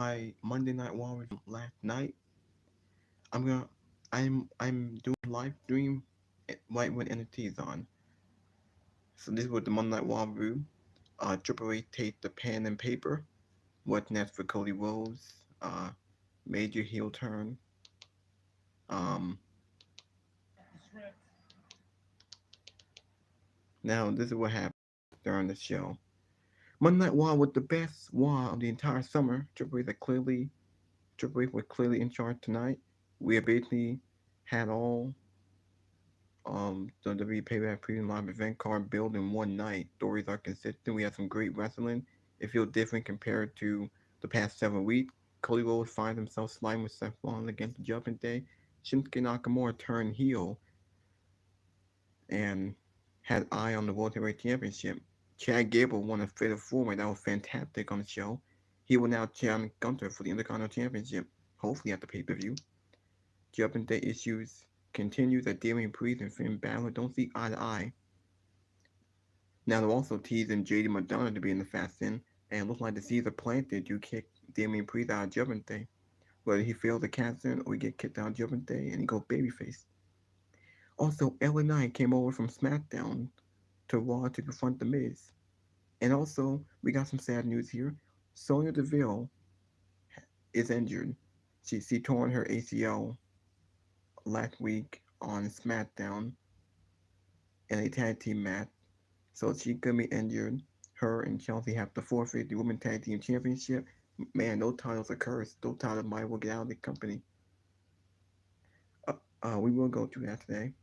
my Monday Night Raw last night. I'm gonna I'm doing live stream right when NXT is on. So this was the Monday Night Raw review. Triple H taped the pen and paper. What's next for Cody Rhodes? Major heel turn. Um, Now this is what happened during the show. Monday Night Raw was the best Raw of the entire summer. Triple H was clearly in charge tonight. We have basically had all the WWE Payback Premium Live event card built in one night. Stories are consistent. We had some great wrestling. It feels different compared to the past 7 weeks. Cody Rhodes finds himself sliding with Seth Rollins against the Judgment Day. Shinsuke Nakamura turned heel and had eye on the World Heavyweight Championship. Chad Gable won a fatal four-way that was fantastic on the show. He will now challenge Gunther for the Intercontinental Championship, hopefully at the pay-per-view. Judgment Day issues continues that Damian Priest and Finn Balor don't see eye to eye. Now they're also teasing JD Madonna to be in the Fast Lane, and it looks like the seeds are planted to kick Damian Priest out of Judgment Day. Whether he fails the cast in or he get kicked out of Judgment Day and he goes babyface. Also, LA Knight came over from SmackDown to Raw to confront The Miz. And also, we got some sad news here. Sonya Deville is injured. She torn her ACL last week on SmackDown in a tag team match. So she could be injured. Her and Chelsea have to forfeit the Women's Tag Team Championship. Man, those titles are cursed. Those titles might well get out of the company. We will go through that today.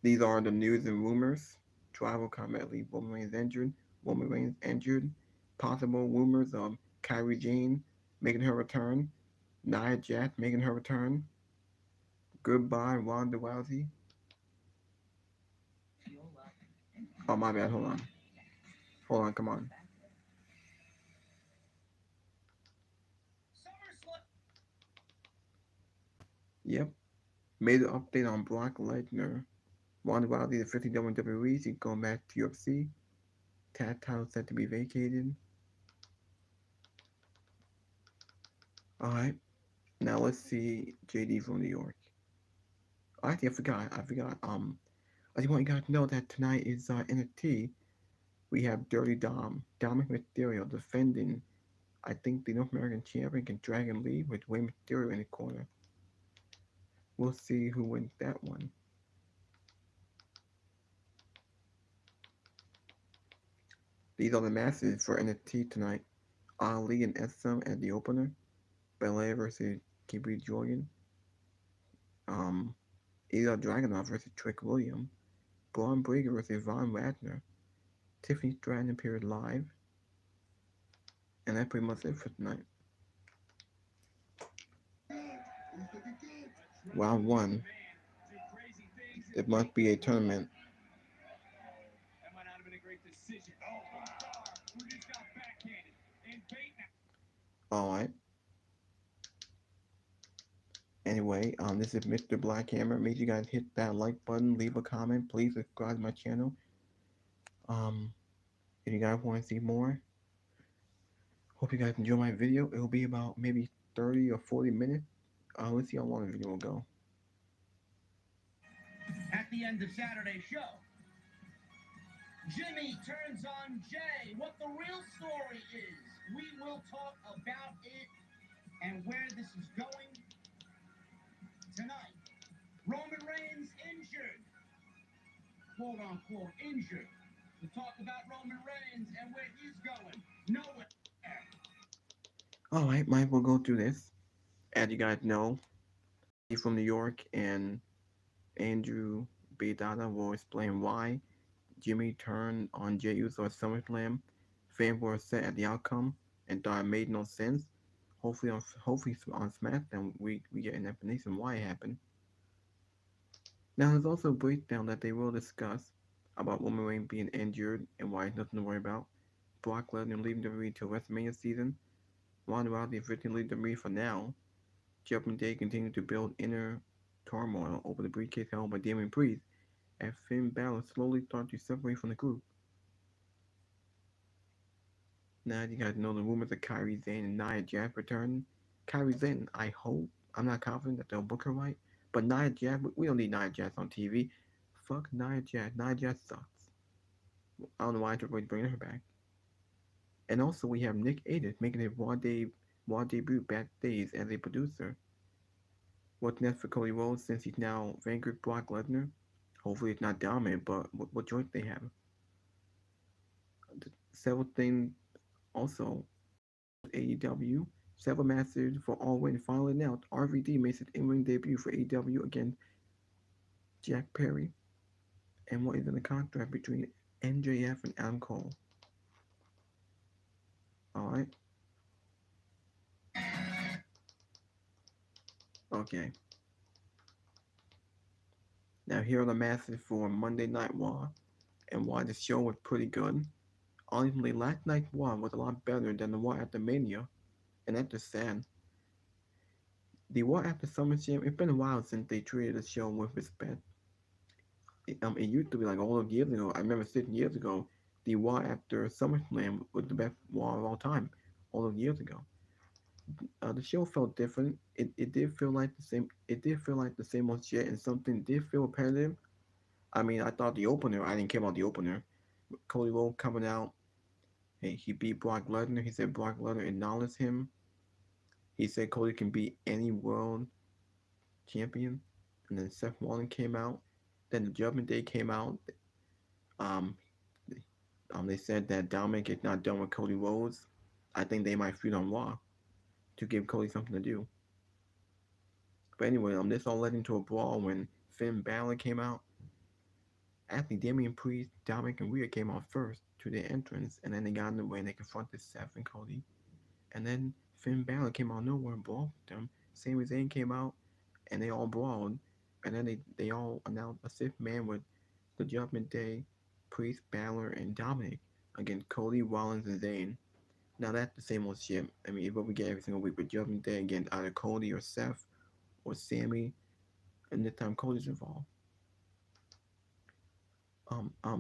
These are the news and rumors. Tribal Combat League Roman Reigns injured. Roman Reigns injured. Possible rumors of Kyrie Jane making her return. Nia Jax making her return. Goodbye Ronda Rousey. Oh my bad. Hold on. Hold on. Come on. Yep. Made an update on Brock Lesnar. Ronda Rousey, the 50 WWE, she's going back to UFC. Tag title set to be vacated. Alright. Now let's see JD from New York. Actually, I forgot. I just want you guys to know that tonight is NXT. We have Dirty Dom, Dominic Mysterio defending, I think, the North American champion and Dragon Lee with Rey Mysterio in the corner. We'll see who wins that one. These are the matches for NXT tonight. Ali and SM at the opener. Belair versus Gabriel Jordan. Ilya Dragunov versus Trick Williams. Braun Breaker versus Von Wagner. Tiffany Stratton appeared live. And that's pretty much it for tonight. Round one. It must be a tournament. Alright. Anyway, this is Mr. Blackhammer. Make sure you guys hit that like button, leave a comment, please subscribe to my channel. If you guys want to see more, hope you guys enjoy my video. It will be about maybe 30 or 40 minutes. Let's see how long the video will go. At the end of Saturday's show, Jimmy turns on Jay. What the real story is, we will talk about it and where this is going tonight. Roman Reigns injured, quote unquote injured. We'll talk about Roman Reigns and where he's going. Nowhere. Alright, might as well go through this. As you guys know, he's from New York, and Andrew B. Dada will explain why Jimmy turned on Jey Uso at SummerSlam. Fans were upset at the outcome and thought it made no sense. Hopefully on SmackDown we get an explanation why it happened. Now there's also a breakdown that they will discuss about Roman Reigns being injured and why it's nothing to worry about. Brock Lesnar leaving WWE till WrestleMania season. Ronda Rousey officially leaving WWE for now. Judgment Day continued to build inner turmoil over the briefcase held by Damian Priest as Finn Balor slowly started to separate from the group. Now you guys know the rumors of Kyrie Zane and Nia Jax returning. Kyrie Zane, I hope, I'm not confident that they'll book her right, but Nia Jax, we don't need Nia Jax on TV. Fuck Nia Jax. Nia Jax sucks. I don't know why everybody's bringing her back. And also we have Nick Adis making his Raw debut backstage as a producer. What's next for Cody Rhodes since he's now vanquished Brock Lesnar? Hopefully it's not dominant, but what choice they have? Several things also AEW. Several matches for All Win finally announced. RVD makes his in-ring debut for AEW against Jack Perry. And what is in the contract between MJF and Adam Cole? Alright. Okay. Now here are the matches for Monday Night Raw. And why the show was pretty good. Honestly, last night's Raw was a lot better than the Raw after Mania. And that's just sad. The Raw after Summerslam, it's been a while since they treated the show with respect. It used to be like all those years ago. I remember 6 years ago, the Raw after SummerSlam was the best Raw of all time. All those years ago, the show felt different. It did feel like the same. It did feel like the same old shit, and something did feel repetitive. I mean, I thought the opener. I didn't care about the opener. Cody Rhodes coming out. Hey, he beat Brock Lesnar. He said Brock Lesnar acknowledged him. He said Cody can beat any world champion. And then Seth Rollins came out. Then the Judgment Day came out. Um, they said that Dominic is not done with Cody Rhodes. I think they might feud on Raw to give Cody something to do. But anyway, this all led into a brawl when Finn Balor came out. Actually, Damian Priest, Dominic, and Rhea came out first to their entrance, and then they got in the way and they confronted Seth and Cody. And then Finn Balor came out of nowhere and brawled with them. Sami Zayn came out, and they all brawled. And then they all announced a sixth man with the Judgment Day, Priest, Balor, and Dominic against Cody, Rollins, and Zayn. Now that's the same old shit. I mean, it's what we get every single week with Judgment Day against either Cody or Seth or Sammy, and this time Cody's involved.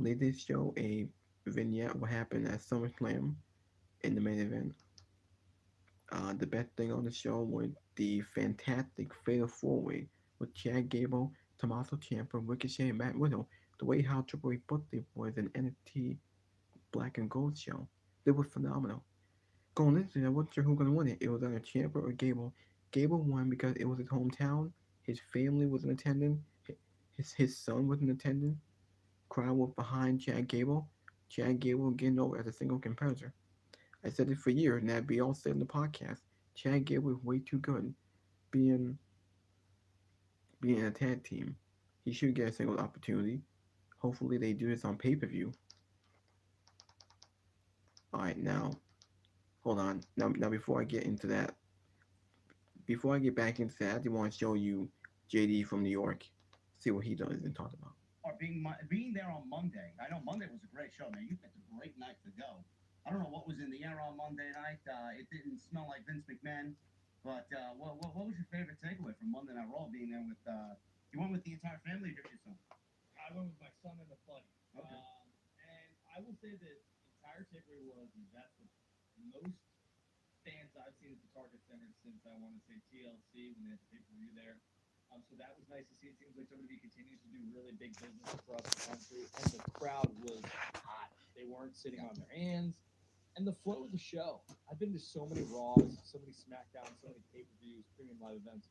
They did show a vignette of what happened at SummerSlam in the main event. The best thing on the show was the fantastic Fatal 4-Way with Chad Gable, Tommaso Ciampa, Ricochet, and Matt Riddle. The way how Triple H booked it was an NXT Black and Gold show. It was phenomenal. Going into it, I wasn't sure who was going to win it. It was either Ciampa or Gable. Gable won because it was his hometown. His family was in attendance. His son was in attendance. Crowd was behind Chad Gable. Chad Gable getting over as a single competitor. I said it for years, and that'd be all said in the podcast. Chad Gable is way too good being in a tag team. He should get a single opportunity. Hopefully they do this on pay-per-view. Alright, now, hold on. Now before I get into that, before I get back into that, I just want to show you JD from New York. See what he does and talk about. Or being there on Monday. I know Monday was a great show, man. You picked a great night to go. I don't know what was in the air on Monday night. It didn't smell like Vince McMahon. But what was your favorite takeaway from Monday Night Raw being there with, you went with the entire family or just your son? I went with my son and a buddy. Okay. And I will say that the entire takeaway was that's the most fans I've seen at the Target Center since I want to say TLC when they had the pay-per-view there. So that was nice to see. It seems like WWE continues to do really big business across the country, and the crowd was hot. They weren't sitting on their hands, and the flow of the show. I've been to so many Raws, so many SmackDowns, so many pay-per-views, premium live events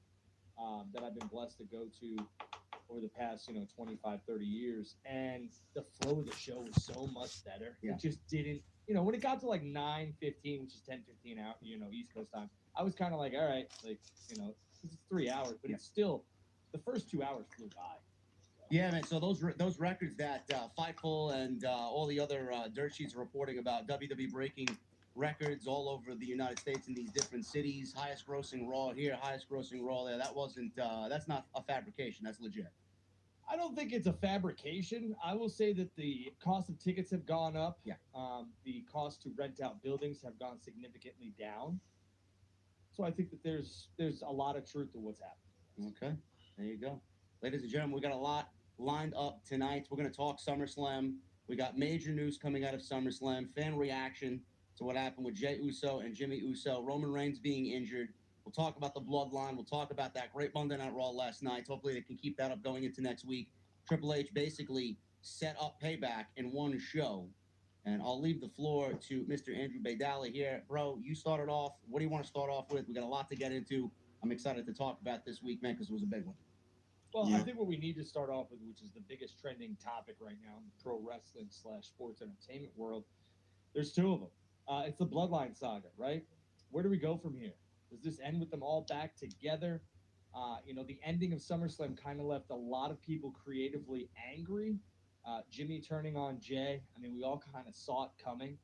that I've been blessed to go to over the past, 25, 30 years, and the flow of the show was so much better. Yeah. It just didn't, when it got to like 9:15, which is 10:15 out, East Coast time, I was kind of like, all right, like, it's 3 hours, but it's still, the first 2 hours flew by. Yeah, man. So those records that Fightful and all the other dirt sheets are reporting about WWE breaking records all over the United States in these different cities, highest grossing Raw here, highest grossing Raw there. That wasn't. That's not a fabrication. That's legit. I don't think it's a fabrication. I will say that the cost of tickets have gone up. Yeah. The cost to rent out buildings have gone significantly down. So I think that there's a lot of truth to what's happening. Okay, there you go. Ladies and gentlemen, we got a lot lined up tonight. We're going to talk SummerSlam. We got major news coming out of SummerSlam, fan reaction to what happened with Jey Uso and Jimmy Uso, Roman Reigns being injured. We'll talk about the bloodline. We'll talk about that great Monday Night Raw last night. Hopefully they can keep that up going into next week. Triple H basically set up Payback in one show. And I'll leave the floor to Mr. Andrew Baydali here. Bro, you started off. What do you want to start off with? We got a lot to get into. I'm excited to talk about this week, man, because it was a big one. Well, Yeah. I think what we need to start off with, which is the biggest trending topic right now in the pro wrestling / sports entertainment world, there's two of them. It's the Bloodline saga, right? Where do we go from here? Does this end with them all back together? The ending of SummerSlam kind of left a lot of people creatively angry. Jimmy turning on Jay. I mean, we all kind of saw it coming.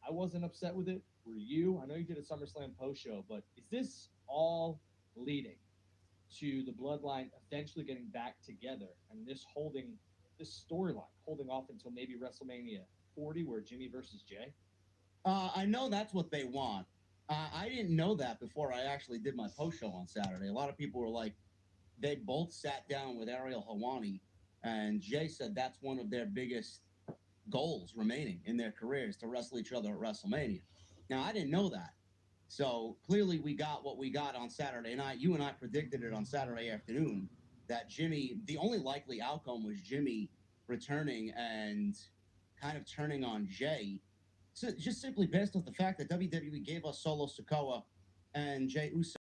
I wasn't upset with it. Were you? I know you did a SummerSlam post show, but is this all leading to the Bloodline eventually getting back together and this storyline holding off until maybe WrestleMania 40, where Jimmy versus Jay? I know that's what they want. I didn't know that before I actually did my post show on Saturday. A lot of people were like, they both sat down with Ariel Helwani, and Jay said that's one of their biggest goals remaining in their careers, to wrestle each other at WrestleMania. Now, I didn't know that. So clearly we got what we got on Saturday night. You and I predicted it on Saturday afternoon that Jimmy, the only likely outcome was Jimmy returning and kind of turning on Jay. So just simply based off the fact that WWE gave us Solo Sikoa and Jey Uso.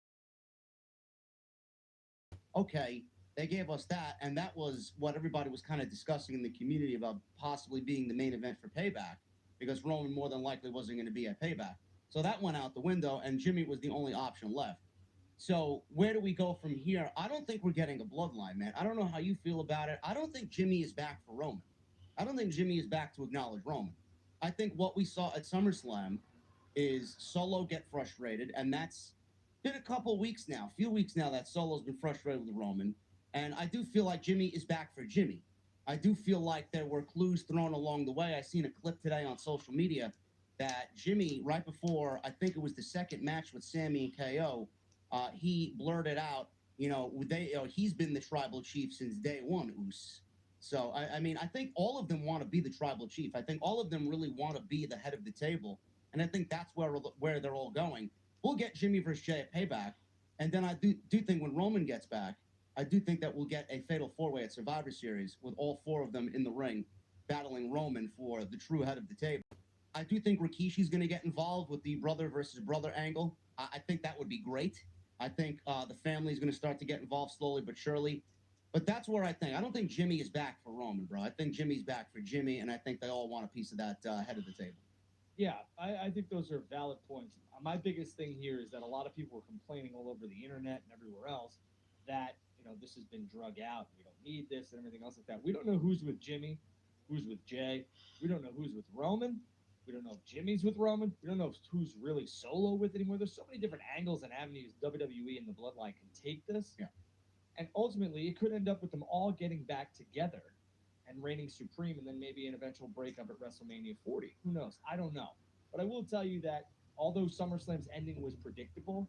Okay, they gave us that, and that was what everybody was kind of discussing in the community about possibly being the main event for Payback, because Roman more than likely wasn't going to be at Payback. So that went out the window, and Jimmy was the only option left. So where do we go from here? I don't think we're getting a bloodline, man. I don't know how you feel about it. I don't think Jimmy is back for Roman. I don't think Jimmy is back to acknowledge Roman. I think what we saw at SummerSlam is Solo get frustrated, and that's been a couple weeks now, few weeks now that Solo's been frustrated with Roman. And I do feel like Jimmy is back for Jimmy. I do feel like there were clues thrown along the way. I seen a clip today on social media that Jimmy, right before, I think it was the second match with Sammy and KO, he blurted out, he's been the tribal chief since day one, Oos. So, I mean, I think all of them want to be the tribal chief. I think all of them really want to be the head of the table. And I think that's where they're all going. We'll get Jimmy versus Jay at Payback. And then I do think when Roman gets back, I do think that we'll get a fatal four-way at Survivor Series with all four of them in the ring battling Roman for the true head of the table. I do think Rikishi's going to get involved with the brother versus brother angle. I think that would be great. I think the family's going to start to get involved slowly but surely. But that's where I think. I don't think Jimmy is back for Roman, bro. I think Jimmy's back for Jimmy, and I think they all want a piece of that head of the table. Yeah, I think those are valid points. My biggest thing here is that a lot of people were complaining all over the internet and everywhere else that, this has been drug out. We don't need this and everything else like that. We don't know who's with Jimmy, who's with Jay. We don't know who's with Roman. We don't know if Jimmy's with Roman. We don't know who's really Solo with anymore. There's so many different angles and avenues WWE and the Bloodline can take this. Yeah. And ultimately, it could end up with them all getting back together and reigning supreme, and then maybe an eventual breakup at WrestleMania 40. Who knows? I don't know. But I will tell you that although SummerSlam's ending was predictable,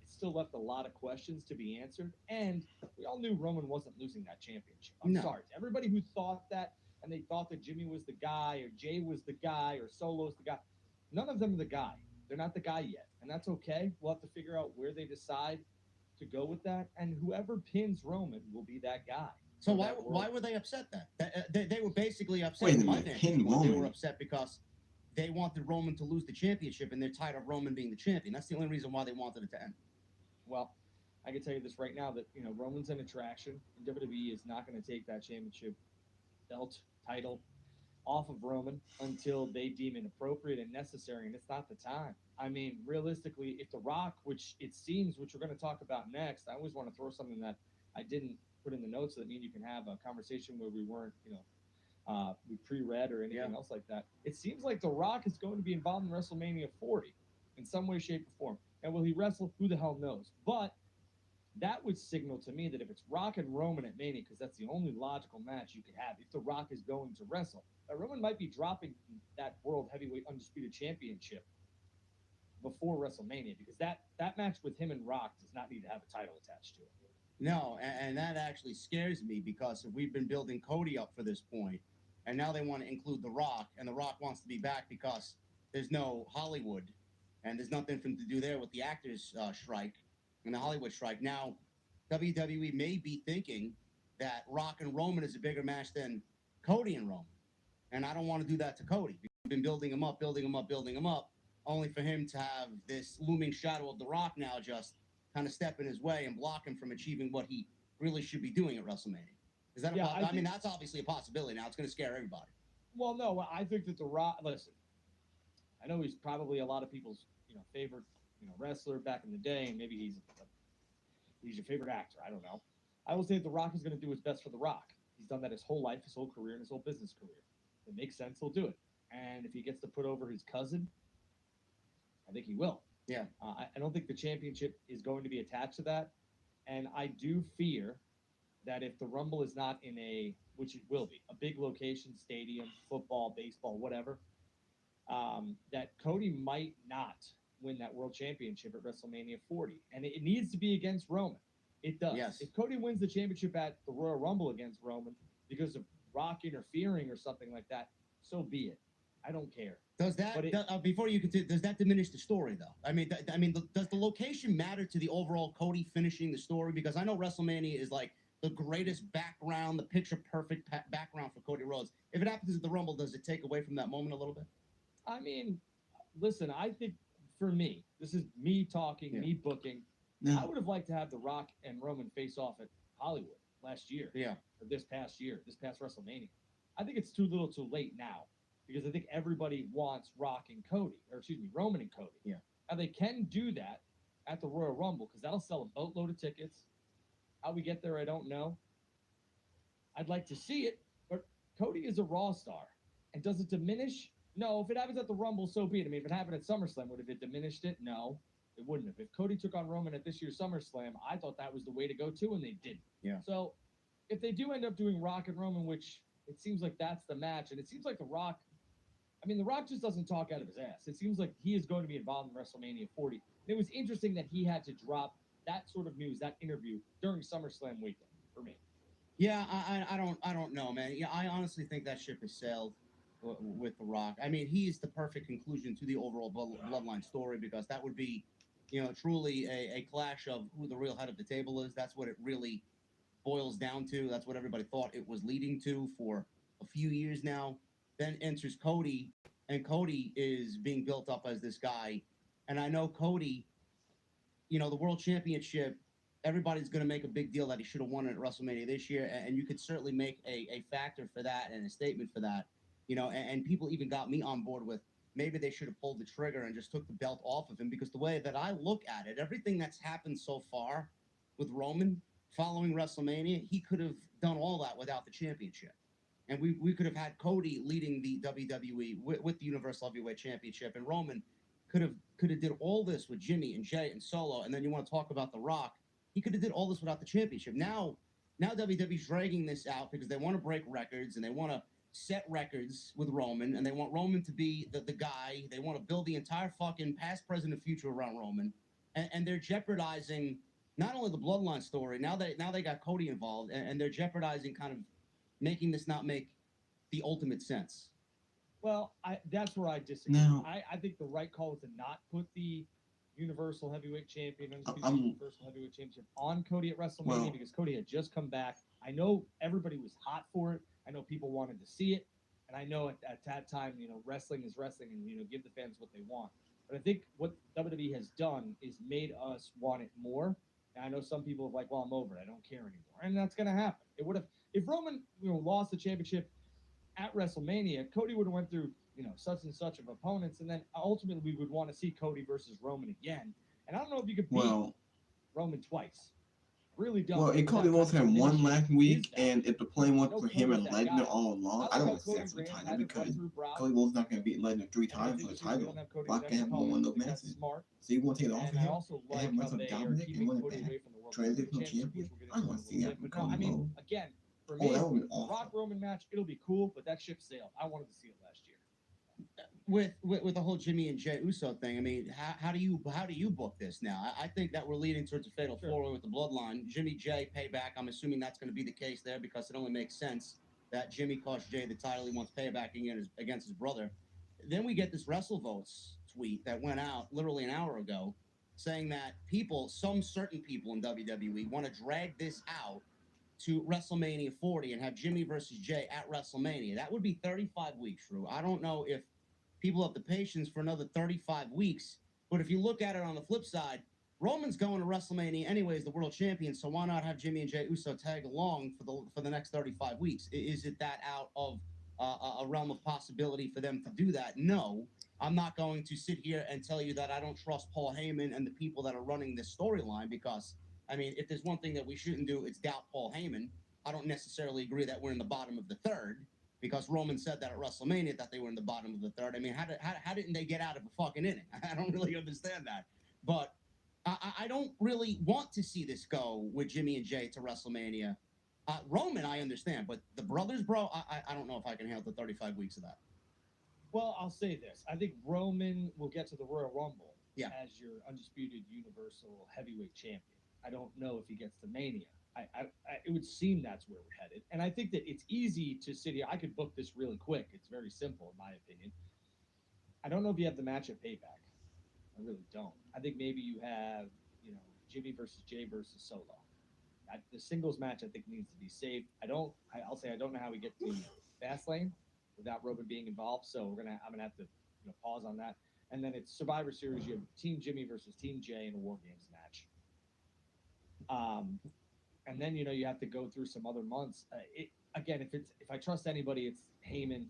it still left a lot of questions to be answered. And we all knew Roman wasn't losing that championship. I'm sorry. Everybody who thought that, and they thought that Jimmy was the guy, or Jay was the guy, or Solo's the guy, none of them are the guy. They're not the guy yet. And that's okay. We'll have to figure out where they decide to go with that. And whoever pins Roman will be that guy. So why were they upset then? They were basically upset. Wait a minute, pin Roman? They were upset because they wanted Roman to lose the championship, and they're tired of Roman being the champion. That's the only reason why they wanted it to end. Well, I can tell you this right now that, Roman's an attraction, and WWE is not going to take that championship belt title off of Roman until they deem it appropriate and necessary, and it's not the time. I mean, realistically, if The Rock, which it seems, which we're going to talk about next, I always want to throw something that I didn't put in the notes so that means you can have a conversation where we weren't, we pre-read or anything else like that. It seems like The Rock is going to be involved in WrestleMania 40 in some way, shape, or form. And will he wrestle? Who the hell knows? But that would signal to me that if it's Rock and Roman at Mania, because that's the only logical match you could have, if The Rock is going to wrestle, Roman might be dropping that World Heavyweight Undisputed Championship before WrestleMania, because that match with him and Rock does not need to have a title attached to it. No, and that actually scares me, because if we've been building Cody up for this point, and now they want to include The Rock, and The Rock wants to be back because there's no Hollywood, and there's nothing for them to do there with the actors strike and the Hollywood strike. Now, WWE may be thinking that Rock and Roman is a bigger match than Cody and Roman, and I don't want to do that to Cody. We've been building him up, building him up, building him up, only for him to have this looming shadow of The Rock now just kind of step in his way and block him from achieving what he really should be doing at WrestleMania. Is that I mean, that's obviously a possibility now. It's going to scare everybody. Well, no, I think that The Rock, listen, I know he's probably a lot of people's, favorite, wrestler back in the day, and maybe he's your favorite actor. I don't know. I will say that The Rock is going to do his best for The Rock. He's done that his whole life, his whole career, and his whole business career. If it makes sense, he'll do it. And if he gets to put over his cousin, I think he will. Yeah. I don't think the championship is going to be attached to that. And I do fear that if the Rumble is not in which it will be, a big location, stadium, football, baseball, whatever, that Cody might not win that world championship at WrestleMania 40. And it needs to be against Roman. It does. Yes. If Cody wins the championship at the Royal Rumble against Roman because of Rock interfering or something like that, so be it. I don't care. Does that, before you continue, does that diminish the story, though? I mean, does the location matter to the overall Cody finishing the story? Because I know WrestleMania is like the greatest background, the picture-perfect background for Cody Rhodes. If it happens at the Rumble, does it take away from that moment a little bit? I mean, listen, I think for me, this is me talking, me booking. I would have liked to have The Rock and Roman face off at Hollywood last year. Yeah. Or this past WrestleMania. I think it's too little too late now because I think everybody wants Roman and Cody. Yeah. Now they can do that at the Royal Rumble because that'll sell a boatload of tickets. How we get there, I don't know. I'd like to see it, but Cody is a Raw star. And does it diminish? No. If it happens at the Rumble, so be it. I mean, if it happened at SummerSlam, would it have diminished it? No. It wouldn't have. If Cody took on Roman at this year's SummerSlam, I thought that was the way to go too, and they didn't. Yeah. So if they do end up doing Rock and Roman, which it seems like that's the match, and it seems like The Rock just doesn't talk out of his ass. It seems like he is going to be involved in WrestleMania 40. And it was interesting that he had to drop that sort of news, that interview, during SummerSlam weekend for me. Yeah, I don't know, man. Yeah, I honestly think that ship has sailed with The Rock. I mean, he is the perfect conclusion to the overall bloodline story because that would be, truly a clash of who the real head of the table is. That's what it really boils down to. That's what everybody thought it was leading to for a few years now. Then enters Cody, and Cody is being built up as this guy. And I know Cody, the world championship, everybody's going to make a big deal that he should have won it at WrestleMania this year. And you could certainly make a factor for that and a statement for that. And people even got me on board with maybe they should have pulled the trigger and just took the belt off of him, because the way that I look at it, everything that's happened so far with Roman following WrestleMania, he could have done all that without the championship. And we could have had Cody leading the WWE with the Universal Heavyweight Championship, and Roman could have did all this with Jimmy and Jay and Solo, and then you want to talk about The Rock, he could have did all this without the championship. Now WWE's dragging this out because they want to break records and they want to set records with Roman, and they want Roman to be the guy. They want to build the entire fucking past, present, and future around Roman, and they're jeopardizing not only the bloodline story. Now they got Cody involved, and they're jeopardizing kind of making this not make the ultimate sense. Well, that's where I disagree. Now, I think the right call was to not put the Universal Heavyweight Champion, Universal Heavyweight Championship on Cody at WrestleMania because Cody had just come back. I know everybody was hot for it. I know people wanted to see it. And I know at that time, wrestling is wrestling and, give the fans what they want. But I think what WWE has done is made us want it more. And I know some people are like, well, I'm over it. I don't care anymore. And that's going to happen. It would have, if Roman, lost the championship at WrestleMania, Cody would have went through, such and such of opponents. And then ultimately we would want to see Cody versus Roman again. And I don't know if you could beat Roman twice. Really don't. Well, Cody Rhodes had one last week, and if the plan was for him and Lesnar all along, I don't want to see that for the title because Cody Rhodes not going to beat Lesnar 3 times for the title. Brock can have one of those matches. So you want to take it off of him and have Wrestle Dominic and win it back? Transitional champion? I don't want to see that from Cody Rhodes. Again, for me, that would be awesome. Rock Roman match, it'll be cool, but that ship sailed. I wanted to see it last year. With the whole Jimmy and Jey Uso thing, I mean, how do you book this now? I think that we're leading towards a fatal four-way with the bloodline. Jimmy, Jey, Payback. I'm assuming that's going to be the case there because it only makes sense that Jimmy cost Jey the title. He wants Payback against his brother. then we get this WrestleVotes tweet that went out literally an hour ago saying that some certain people in WWE, want to drag this out to WrestleMania 40 and have Jimmy versus Jay at WrestleMania. That would be 35 weeks, Drew. I don't know if people have the patience for another 35 weeks, but if you look at it on the flip side, Roman's going to WrestleMania anyways, the world champion, so why not have Jimmy and Jay Uso tag along for the next 35 weeks? Is it that out of a realm of possibility for them to do that? No. I'm not going to sit here and tell you that I don't trust Paul Heyman and the people that are running this storyline because, I mean, if there's one thing that we shouldn't do, it's doubt Paul Heyman. I don't necessarily agree that we're in the bottom of the third because Roman said that at WrestleMania that they were in the bottom of the third. I mean, how didn't they get out of a fucking inning? I don't really understand that. But I don't really want to see this go with Jimmy and Jay to WrestleMania. Roman, I understand, but the brothers, bro, I don't know if I can handle the 35 weeks of that. Well, I'll say this. I think Roman will get to the Royal Rumble as your undisputed Universal Heavyweight Champion. I don't know if he gets to Mania. It would seem that's where we're headed. And I think that it's easy to sit here. I could book this really quick. It's very simple, in my opinion. I don't know if you have the match at Payback. I really don't. I think maybe you have, Jimmy versus Jay versus Solo. The singles match, I think, needs to be saved. I'll say I don't know how we get to Fastlane without Roman being involved. So I'm gonna have to pause on that. And then it's Survivor Series. You have Team Jimmy versus Team Jay in a War Games match. And then you have to go through some other months. If I trust anybody, it's Heyman,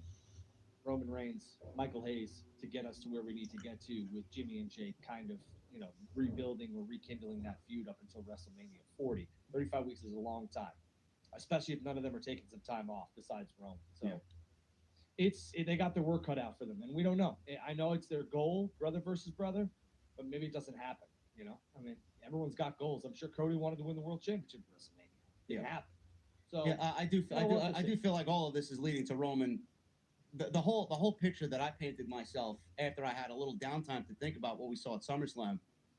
Roman Reigns, Michael Hayes to get us to where we need to get to with Jimmy and Jay kind of rebuilding or rekindling that feud up until WrestleMania 40. 35 weeks is a long time, especially if none of them are taking some time off besides Roman. So they got their work cut out for them, and we don't know. I know it's their goal, brother versus brother, but maybe it doesn't happen. I mean, everyone's got goals. I'm sure Cody wanted to win the World Championship at WrestleMania. It happened. So I do feel like all of this is leading to Roman. The whole picture that I painted myself after I had a little downtime to think about what we saw at SummerSlam,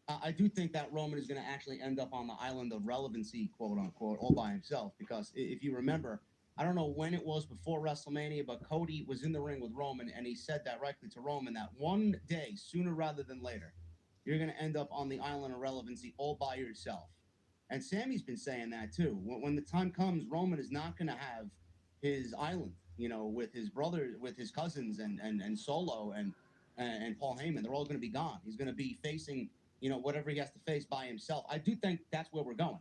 I do think that Roman is going to actually end up on the island of relevancy, quote unquote, all by himself. Because if you remember, I don't know when it was before WrestleMania, but Cody was in the ring with Roman, and he said directly to Roman that one day, sooner rather than later, you're going to end up on the island of relevancy all by yourself. And Sammy's been saying that too. When the time comes, Roman is not going to have his island, with his brothers, with his cousins, and Solo and Paul Heyman. They're all going to be gone. He's going to be facing, whatever he has to face by himself. I do think that's where we're going.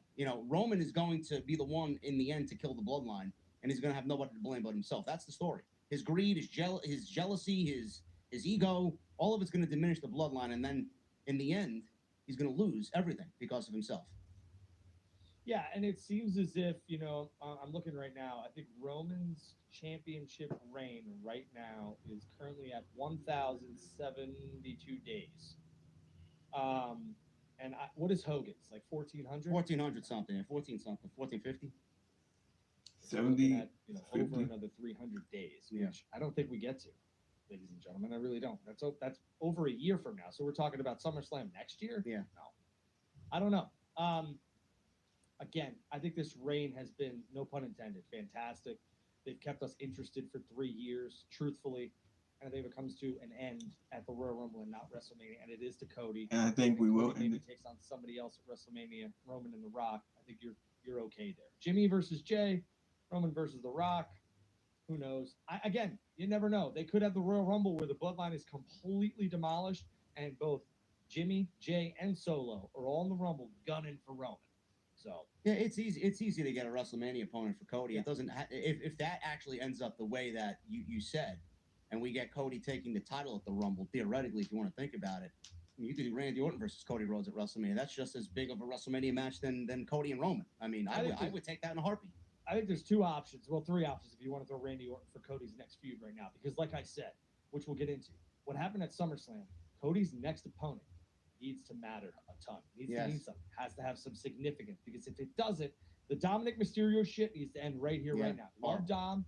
Roman is going to be the one in the end to kill the bloodline, and he's going to have nobody to blame but himself. That's the story. His greed, his jealousy, his ego, all of it's going to diminish the bloodline, and then in the end, he's going to lose everything because of himself. Yeah, and it seems as if, I'm looking right now, I think Roman's championship reign right now is currently at 1,072 days. And what is Hogan's? Like 1,400? 1,400 something, 14 something, 1,450. 70, at, over another 300 days, which I don't think we get to, ladies and gentlemen. I really don't. That's over a year from now. So we're talking about SummerSlam next year? Yeah. No. I don't know. Again, I think this reign has been, no pun intended, fantastic. They've kept us interested for 3 years, truthfully. And I think if it comes to an end at the Royal Rumble and not WrestleMania, and it is to Cody. And I think we will. Maybe takes on somebody else at WrestleMania, Roman and The Rock. I think you're okay there. Jimmy versus Jay, Roman versus The Rock. Who knows? Again, you never know. They could have the Royal Rumble where the bloodline is completely demolished, and both Jimmy, Jay, and Solo are all in the Rumble gunning for Roman. So yeah, it's easy. It's easy to get a WrestleMania opponent for Cody. Yeah. It doesn't. If that actually ends up the way that you said, and we get Cody taking the title at the Rumble, theoretically, if you want to think about it, you could do Randy Orton versus Cody Rhodes at WrestleMania. That's just as big of a WrestleMania match than Cody and Roman. I mean, I would take that in a heartbeat. I think there's 2 options. Well, 3 options if you want to throw Randy Orton for Cody's next feud right now. Because like I said, which we'll get into, what happened at SummerSlam, Cody's next opponent needs to matter a ton. Needs to mean something. Has to have some significance. Because if it doesn't, the Dominic Mysterio shit needs to end right here, right now. Love Dom,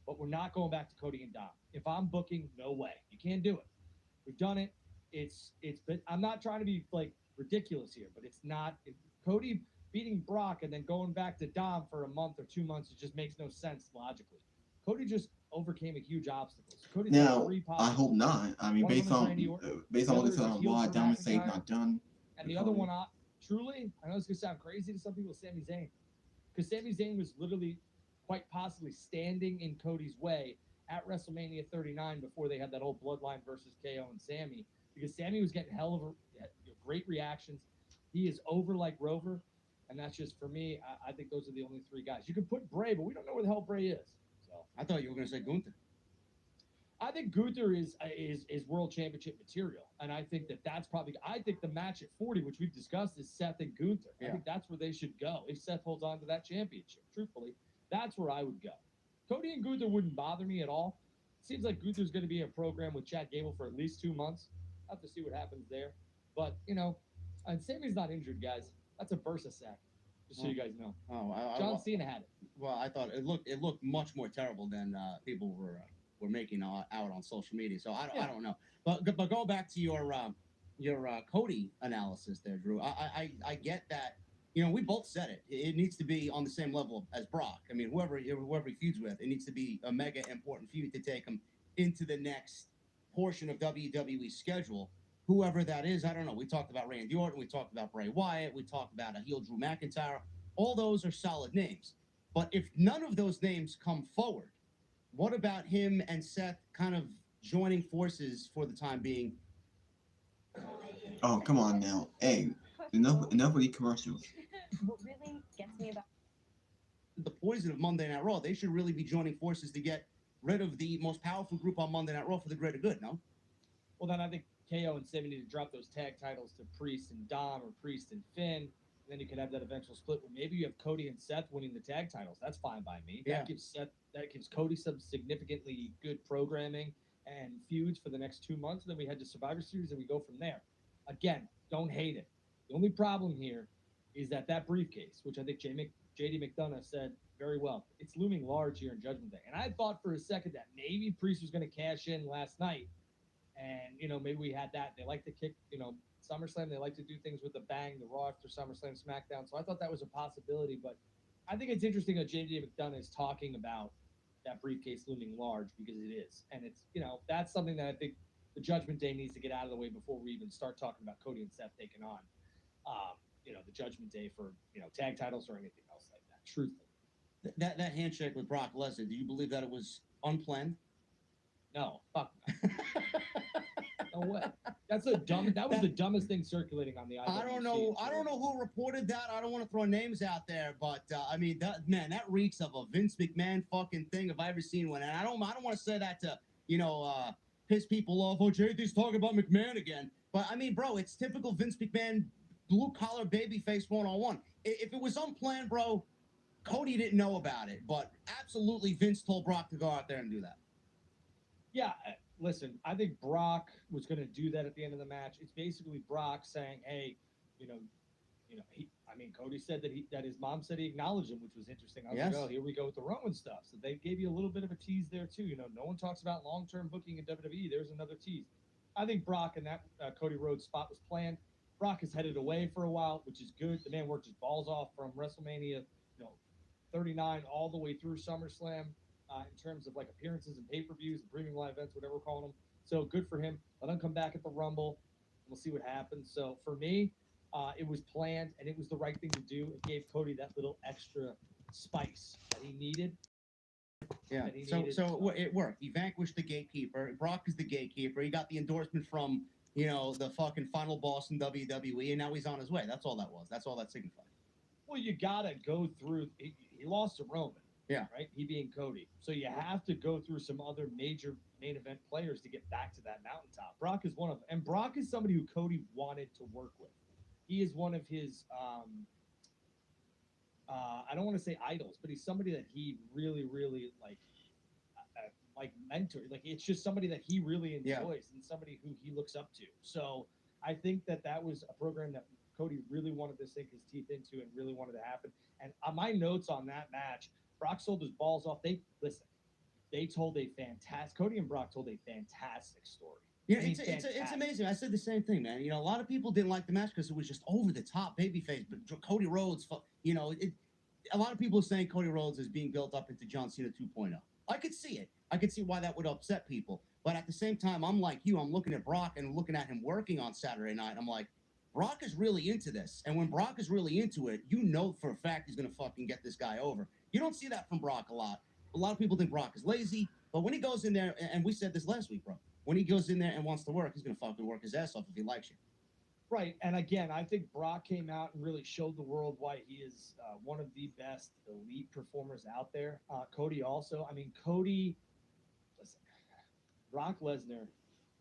but we're not going back to Cody and Dom. If I'm booking, no way. You can't do it. We've done it. It's been, I'm not trying to be like ridiculous here, but it's not. Cody beating Brock and then going back to Dom for a month or 2 months, it just makes no sense logically. Cody just overcame a huge obstacle. So Cody's Now, got 3 I possible hope not. I mean, One of based them is on Randy Orton. based The on what other they is said a on heel Raw, Drew Diamond Save McIntyre. not done. And the other one, truly, I know it's going to sound crazy to some people, Sami Zayn. Because Sami Zayn was literally quite possibly standing in Cody's way at WrestleMania 39 before they had that whole Bloodline versus KO and Sami. Because Sami was getting hell of great reactions. He is over like Rover. And that's just, for me, I think those are the only 3 guys. You could put Bray, but we don't know where the hell Bray is. So I thought you were going to say Gunther. I think Gunther is world championship material, and I think that's probably. I think the match at 40, which we've discussed, is Seth and Gunther. Yeah. I think that's where they should go if Seth holds on to that championship. Truthfully, that's where I would go. Cody and Gunther wouldn't bother me at all. Seems like Gunther's going to be in a program with Chad Gable for at least 2 months. I'll have to see what happens there. But and Sammy's not injured, guys. That's a Versa sack. Just so you guys know. Oh, John Cena had it. Well, I thought it looked much more terrible than people were making out on social media. So I don't know. But go back to your Cody analysis there, Drew. I get that. We both said it. It needs to be on the same level as Brock. I mean, whoever he feuds with, it needs to be a mega important feud to take him into the next portion of WWE's schedule. Whoever that is, I don't know. We talked about Randy Orton. We talked about Bray Wyatt. We talked about a heel Drew McIntyre. All those are solid names. But if none of those names come forward, what about him and Seth kind of joining forces for the time being? Oh, come on now. Hey, enough with these commercials. What really gets me about The poison of Monday Night Raw, they should really be joining forces to get rid of the most powerful group on Monday Night Raw for the greater good, no? Well, then I think KO and Sami need to drop those tag titles to Priest and Dom or Priest and Finn. Then you could have that eventual split where maybe you have Cody and Seth winning the tag titles. That's fine by me. Yeah. That gives Cody some significantly good programming and feuds for the next 2 months. Then we head to Survivor Series and we go from there. Again, don't hate it. The only problem here is that briefcase, which I think JD McDonough said very well, it's looming large here in Judgment Day. And I thought for a second that maybe Priest was going to cash in last night. And, maybe we had that. They like to kick, SummerSlam. They like to do things with a bang, the Raw after SummerSlam, SmackDown. So I thought that was a possibility. But I think it's interesting that JD McDonough is talking about that briefcase looming large because it is. And it's, that's something that I think the Judgment Day needs to get out of the way before we even start talking about Cody and Seth taking on, the Judgment Day for, tag titles or anything else like that, truthfully. That handshake with Brock Lesnar, do you believe that it was unplanned? No, fuck no. No way. That was the dumbest thing circulating on the IWC. I don't know who reported that. I don't want to throw names out there, but that reeks of a Vince McMahon fucking thing if I ever seen one. And I don't want to say that to piss people off. Oh, JD's talking about McMahon again. But I mean, bro, it's typical Vince McMahon blue collar babyface 1-on-1. If it was unplanned, bro, Cody didn't know about it, but absolutely Vince told Brock to go out there and do that. Yeah, listen, I think Brock was going to do that at the end of the match. It's basically Brock saying, hey, Cody said that his mom said he acknowledged him, which was interesting. I was like, oh, here we go with the Roman stuff. So they gave you a little bit of a tease there, too. No one talks about long-term booking in WWE. There's another tease. I think Brock and that Cody Rhodes spot was planned. Brock is headed away for a while, which is good. The man worked his balls off from WrestleMania 39 all the way through SummerSlam. In terms of appearances and pay-per-views and premium live events, whatever we're calling them. So good for him. Let him come back at the Rumble. We'll see what happens. So for me, it was planned and it was the right thing to do. It gave Cody that little extra spice that he needed. Yeah. So it worked. He vanquished the gatekeeper. Brock is the gatekeeper. He got the endorsement from the fucking final boss in WWE, and now he's on his way. That's all that was. That's all that signified. Well, you gotta go through. He lost to Roman. Yeah. Right? He being Cody. So you have to go through some other major main event players to get back to that mountaintop. Brock is one of them. And Brock is somebody who Cody wanted to work with. He is one of his, I don't want to say idols, but he's somebody that he really, really mentor. It's just somebody that he really enjoys and somebody who he looks up to. So I think that was a program that Cody really wanted to sink his teeth into and really wanted to happen. And my notes on that match, Brock sold his balls off. Cody and Brock told a fantastic story. Yeah, it's amazing. I said the same thing, man. A lot of people didn't like the match because it was just over the top babyface. But Cody Rhodes, a lot of people are saying Cody Rhodes is being built up into John Cena 2.0. I could see it. I could see why that would upset people. But at the same time, I'm like you. I'm looking at Brock and looking at him working on Saturday night. I'm like, Brock is really into this. And when Brock is really into it, you know for a fact he's going to fucking get this guy over. You don't see that from Brock a lot. A lot of people think Brock is lazy. But when he goes in there, and we said this last week, bro, when he goes in there and wants to work, he's going to fucking work his ass off if he likes you. Right. And again, I think Brock came out and really showed the world why he is one of the best elite performers out there. Cody also. I mean, Cody, listen, Brock Lesnar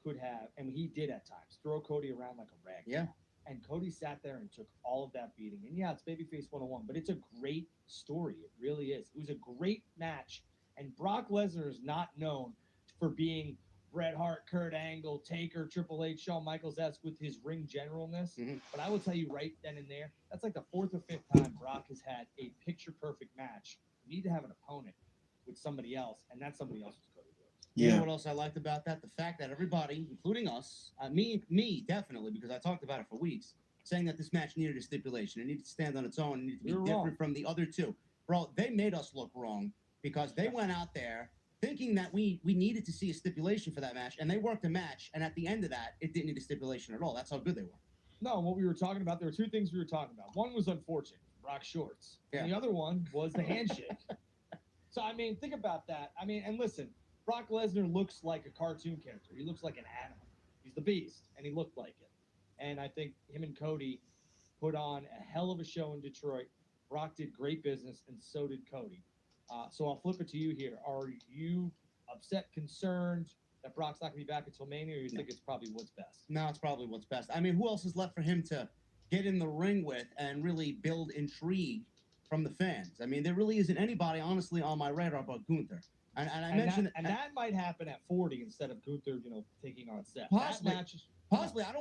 could have, and he did at times, throw Cody around like a rag. Yeah. And Cody sat there and took all of that beating. And yeah, it's Babyface 101, but it's a great story. It really is. It was a great match. And Brock Lesnar is not known for being Bret Hart, Kurt Angle, Taker, Triple H, Shawn Michaels-esque with his ring generalness. Mm-hmm. But I will tell you right then and there, that's like the 4th or 5th time Brock has had a picture-perfect match. You need to have an opponent with somebody else, and that somebody else is Cody Rhodes. You know what else I liked about that? The fact that everybody, including us, me definitely, because I talked about it for weeks, saying that this match needed a stipulation. It needed to stand on its own. It needed to be different from the other two. Bro, they made us look wrong because they went out there thinking that we needed to see a stipulation for that match, and they worked a match, and at the end of that, it didn't need a stipulation at all. That's how good they were. No, what we were talking about, there were 2 things we were talking about. One was unfortunate, Brock Shorts. Yeah. And the other one was the handshake. So, I mean, think about that. I mean, and listen, Brock Lesnar looks like a cartoon character. He looks like an animal. He's the beast, and he looked like it. And I think him and Cody put on a hell of a show in Detroit. Brock did great business, and so did Cody. So I'll flip it to you here. Are you upset, concerned that Brock's not going to be back until Mania, or you think it's probably what's best? No, it's probably what's best. I mean, who else is left for him to get in the ring with and really build intrigue from the fans? I mean, there really isn't anybody, honestly, on my radar but Gunther. And I mentioned that might happen at 40 instead of Gunther, taking on Seth. Possibly. That match is, Possibly, I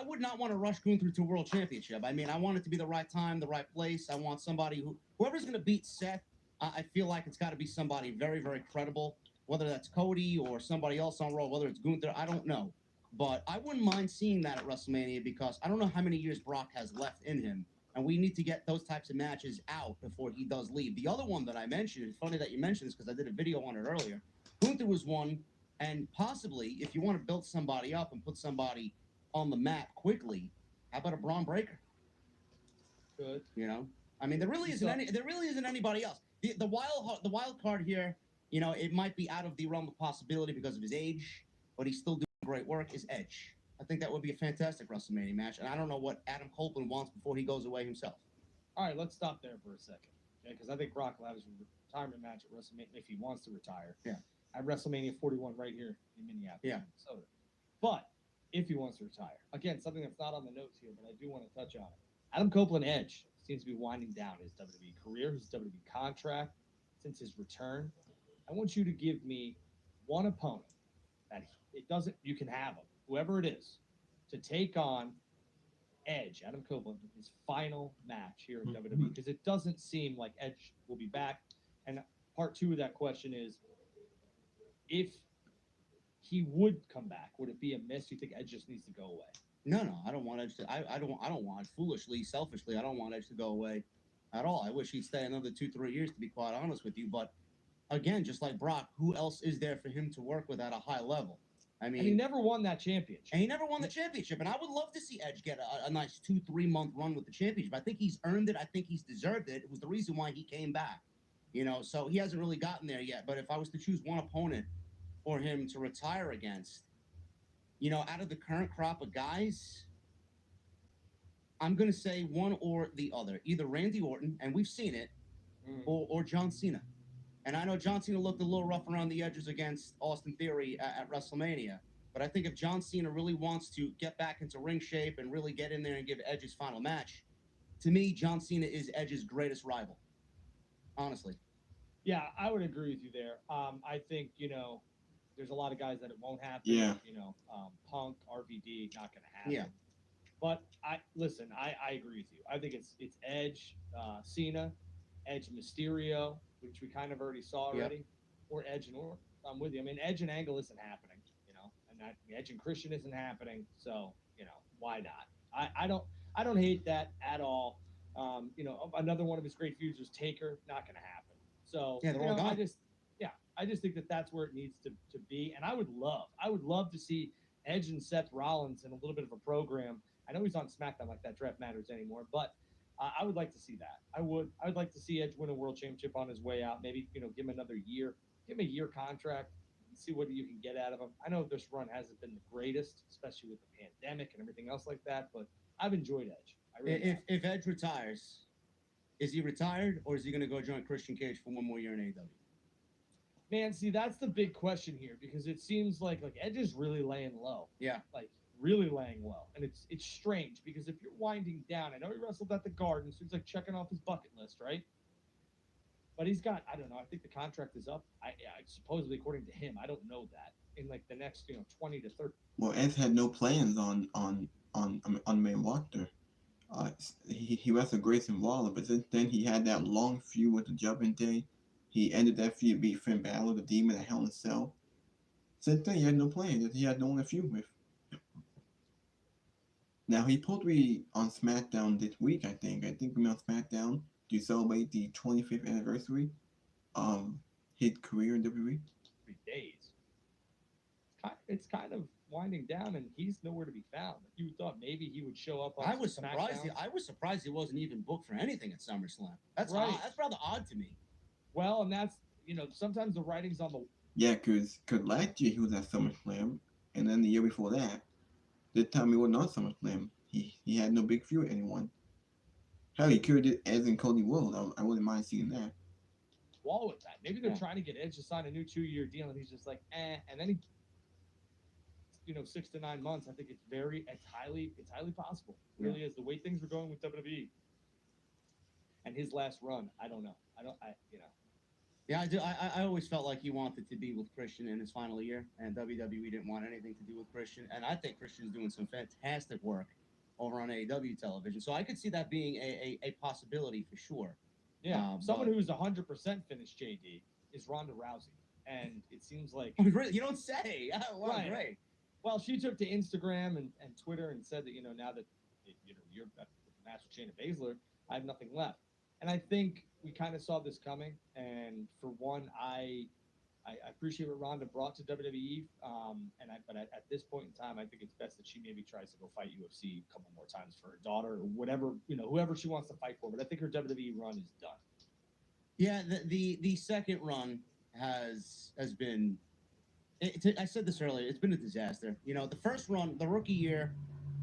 would not want to rush Gunther to a world championship. I mean, I want it to be the right time, the right place. I want somebody whoever's going to beat Seth. I feel like it's got to be somebody very, very credible. Whether that's Cody or somebody else on Raw, whether it's Gunther, I don't know. But I wouldn't mind seeing that at WrestleMania because I don't know how many years Brock has left in him, and we need to get those types of matches out before he does leave. The other one that I mentioned, it's funny that you mentioned this because I did a video on it earlier. Gunther was one. And possibly, if you want to build somebody up and put somebody on the map quickly, how about a Braun Breaker? Good. I mean, there really isn't anybody else. The wild card here, it might be out of the realm of possibility because of his age, but he's still doing great work. Is Edge? I think that would be a fantastic WrestleMania match, and I don't know what Adam Copeland wants before he goes away himself. All right, let's stop there for a second, okay? Because I think Brock will have his retirement match at WrestleMania if he wants to retire. Yeah. At WrestleMania 41 right here in Minneapolis, Yeah. Minnesota. But if he wants to retire, again, something that's not on the notes here, but I do want to touch on it. Adam Copeland Edge seems to be winding down his WWE career, his WWE contract since his return. I want you to give me one opponent that you can have him, whoever it is, to take on Edge, Adam Copeland, in his final match here in WWE, because it doesn't seem like Edge will be back. And part 2 of that question is, if he would come back, would it be a miss? Do you think Edge just needs to go away? No, I don't want Edge to. I don't want foolishly, selfishly. I don't want Edge to go away at all. I wish he'd stay another 2-3 years, to be quite honest with you. But again, just like Brock, who else is there for him to work with at a high level? I mean, and he never won that championship. And I would love to see Edge get a nice 2-3 month run with the championship. I think he's earned it. I think he's deserved it. It was the reason why he came back. So he hasn't really gotten there yet. But if I was to choose one opponent for him to retire against, out of the current crop of guys, I'm going to say one or the other. Either Randy Orton, and we've seen it, or John Cena. And I know John Cena looked a little rough around the edges against Austin Theory at WrestleMania. But I think if John Cena really wants to get back into ring shape and really get in there and give Edge his final match, to me, John Cena is Edge's greatest rival. Honestly. Yeah, I would agree with you there. I think, there's a lot of guys that it won't happen. Yeah. Punk, RVD, not going to happen. Yeah. But I agree with you. I think it's Edge, Cena, Edge, Mysterio, which we kind of already saw already, or Edge and Orton. I'm with you. I mean, Edge and Angle isn't happening, and Edge and Christian isn't happening. So, why not? I don't hate that at all. Another one of his great feuds was Taker, not going to happen. So, yeah, they're all gone. I just think that that's where it needs to be. And I would love to see Edge and Seth Rollins in a little bit of a program. I know he's on SmackDown like that draft matters anymore, but I would like to see that. I would like to see Edge win a world championship on his way out. Maybe, give him another year, give him a year contract, and see what you can get out of him. I know this run hasn't been the greatest, especially with the pandemic and everything else like that, but I've enjoyed Edge. I really have. If Edge retires, is he retired or is he going to go join Christian Cage for one more year in AEW? Man, see, that's the big question here because it seems like Edge is really laying low. Yeah. Like really laying low. And it's strange because if you're winding down, I know he wrestled at the Garden, so he's like checking off his bucket list, right? But he's got, I don't know, I think the contract is up. I supposedly according to him, I don't know that. In like the next, 20 to 30. Well, Edge had no plans on main roster. He wrestled Grayson Waller, but since then he had that long feud with the Judgment Day. He ended that feud, beat Finn Balor, the Demon, at Hell in a Cell. Since then, he had no plans. He had no one to feud with. Now, he's supposed to be on SmackDown this week, I think. I think he'll be on SmackDown to celebrate the 25th anniversary of his career in WWE. 3 days. It's kind of winding down, and he's nowhere to be found. You thought maybe he would show up on I was SmackDown. surprised he wasn't even booked for anything at SummerSlam. That's Right. That's rather odd to me. Well, and that's, sometimes the writing's on the. Yeah, because last year he was at SummerSlam, and then the year before that, this time he wasn't on SummerSlam. He had no big feud with anyone. Hell, he could have did Edge and Cody Rhodes. I wouldn't mind seeing that. Wall with that. Maybe they're trying to get Edge to sign a new 2-year deal, and he's just like, and then he, 6 to 9 months. I think it's highly possible. It really is the way things were going with WWE. And his last run, I don't know. Yeah, I do. I always felt like he wanted to be with Christian in his final year, and WWE didn't want anything to do with Christian. And I think Christian's doing some fantastic work over on AEW television. So I could see that being a possibility for sure. Yeah, someone who's 100% finished, JD, is Ronda Rousey. And it seems like... Really? You don't say. Oh, wow, right. Great. Well, she took to Instagram and Twitter and said that, now that you're at the Master Chain of Baszler, I have nothing left. And I think we kind of saw this coming. And for one, I appreciate what Ronda brought to WWE. But at this point in time, I think it's best that she maybe tries to go fight UFC a couple more times for her daughter or whatever, whoever she wants to fight for. But I think her WWE run is done. Yeah, the second run has been. I said this earlier. It's been a disaster. The first run, the rookie year,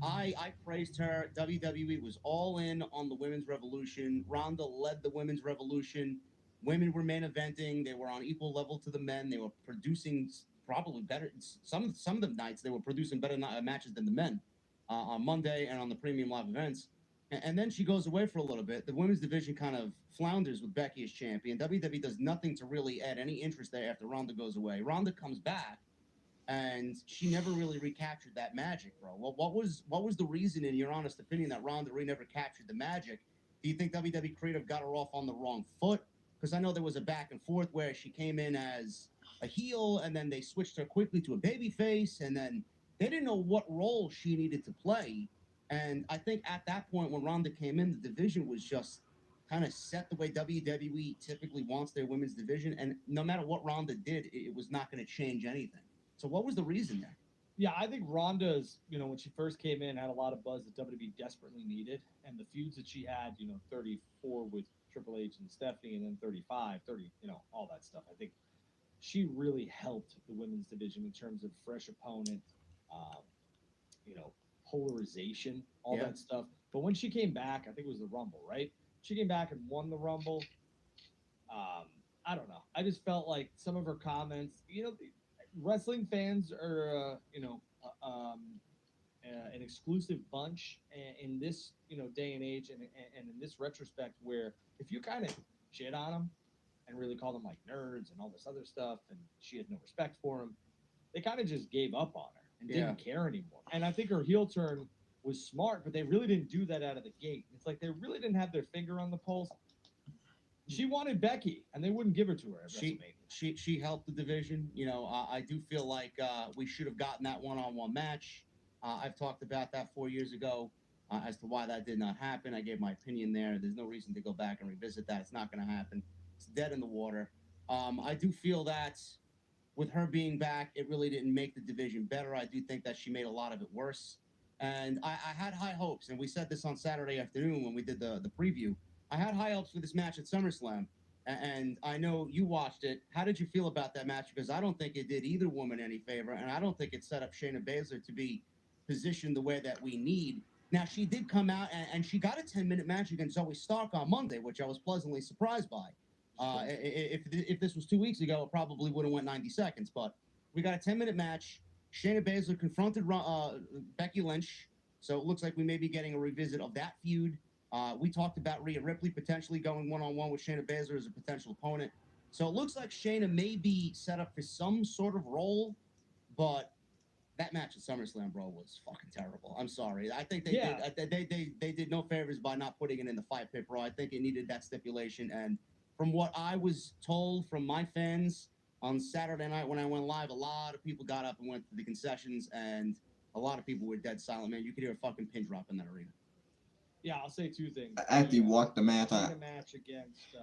I praised her. WWE was all in on the women's revolution. Ronda led the women's revolution. Women were main eventing. They were on equal level to the men. They were producing probably better. Some of the nights they were producing better matches than the men on Monday and on the premium live events. And then she goes away for a little bit. The women's division kind of flounders with Becky as champion. WWE does nothing to really add any interest there after Ronda goes away. Ronda comes back, and she never really recaptured that magic, bro. Well, what was the reason, in your honest opinion, that Ronda really never captured the magic? Do you think WWE creative got her off on the wrong foot? Because I know there was a back and forth where she came in as a heel, and then they switched her quickly to a babyface, and then they didn't know what role she needed to play. And I think at that point, when Ronda came in, the division was just kind of set the way WWE typically wants their women's division. And no matter what Ronda did, it was not going to change anything. So what was the reason there? Yeah, I think Ronda's, when she first came in, had a lot of buzz that WWE desperately needed. And the feuds that she had, 34 with Triple H and Stephanie, and then 35, 30, all that stuff. I think she really helped the women's division in terms of fresh opponent, polarization, all that stuff. But when she came back, I think it was the Rumble, right? She came back and won the Rumble. I don't know. I just felt like some of her comments, wrestling fans are, an exclusive bunch in this, day and age, and in this retrospect, where if you kind of shit on them and really call them like nerds and all this other stuff, and she had no respect for them, they kind of just gave up on her and didn't care anymore. And I think her heel turn was smart, but they really didn't do that out of the gate. It's like they really didn't have their finger on the pulse. She wanted Becky, and they wouldn't give her to her at WrestleMania. She helped the division. I do feel like we should have gotten that one-on-one match. I've talked about that 4 years ago as to why that did not happen. I gave my opinion there. There's no reason to go back and revisit that. It's not going to happen. It's dead in the water. I do feel that with her being back, it really didn't make the division better. I do think that she made a lot of it worse. And I had high hopes, and we said this on Saturday afternoon when we did the preview. I had high hopes for this match at SummerSlam, and I know you watched it. How did you feel about that match? Because I don't think it did either woman any favor, and I don't think it set up Shayna Baszler to be positioned the way that we need. Now, she did come out, and she got a 10-minute match against Zoe Stark on Monday, which I was pleasantly surprised by. If this was 2 weeks ago, it probably would have went 90 seconds. But we got a 10-minute match. Shayna Baszler confronted Becky Lynch, so it looks like we may be getting a revisit of that feud. We talked about Rhea Ripley potentially going one-on-one with Shayna Baszler as a potential opponent. So it looks like Shayna may be set up for some sort of role, but that match at SummerSlam, bro, was fucking terrible. I'm sorry. I think they did no favors by not putting it in the fight pit, bro. I think it needed that stipulation, and from what I was told from my fans on Saturday night when I went live, a lot of people got up and went to the concessions, and a lot of people were dead silent, man. You could hear a fucking pin drop in that arena. Yeah, I'll say two things. I actually watched the match. The match against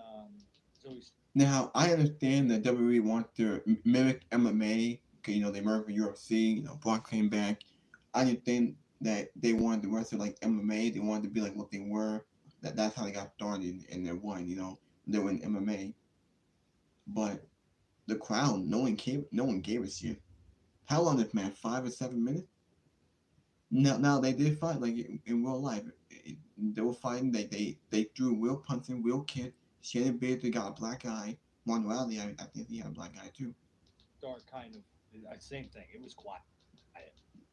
Zoe. Now, I understand that WWE wants to mimic MMA, because, they American UFC, Brock came back. I understand that they wanted to wrestle like MMA. They wanted to be like what they were. That's how they got started, and they won, They were in MMA. But the crowd, no one gave a shit. How long did this match? 5 or 7 minutes? Now they did fight like in real life. They were fighting. They threw real punching, real kick. Shayna Baszler got a black eye. Ronda Rousey, I think he had a black eye too. Dark kind of same thing. It was quiet.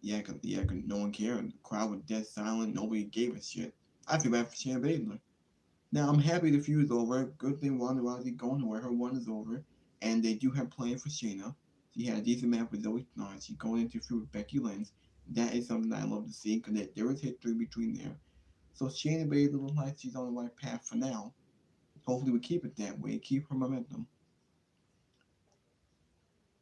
Yeah, cause no one cared. The crowd was dead silent. Nobody gave a shit. I feel bad for Shayna Baszler. Now I'm happy the feud is over. Good thing Ronda Rousey going nowhere. Her run is over, and they do have plans for Shayna. She had a decent match with Zoe Stark. She's going into feud with Becky Lynch. That is something I love to see because there is history between there. So Shayna Baszler looks like she's on the right path for now. Hopefully we keep it that way, keep her momentum.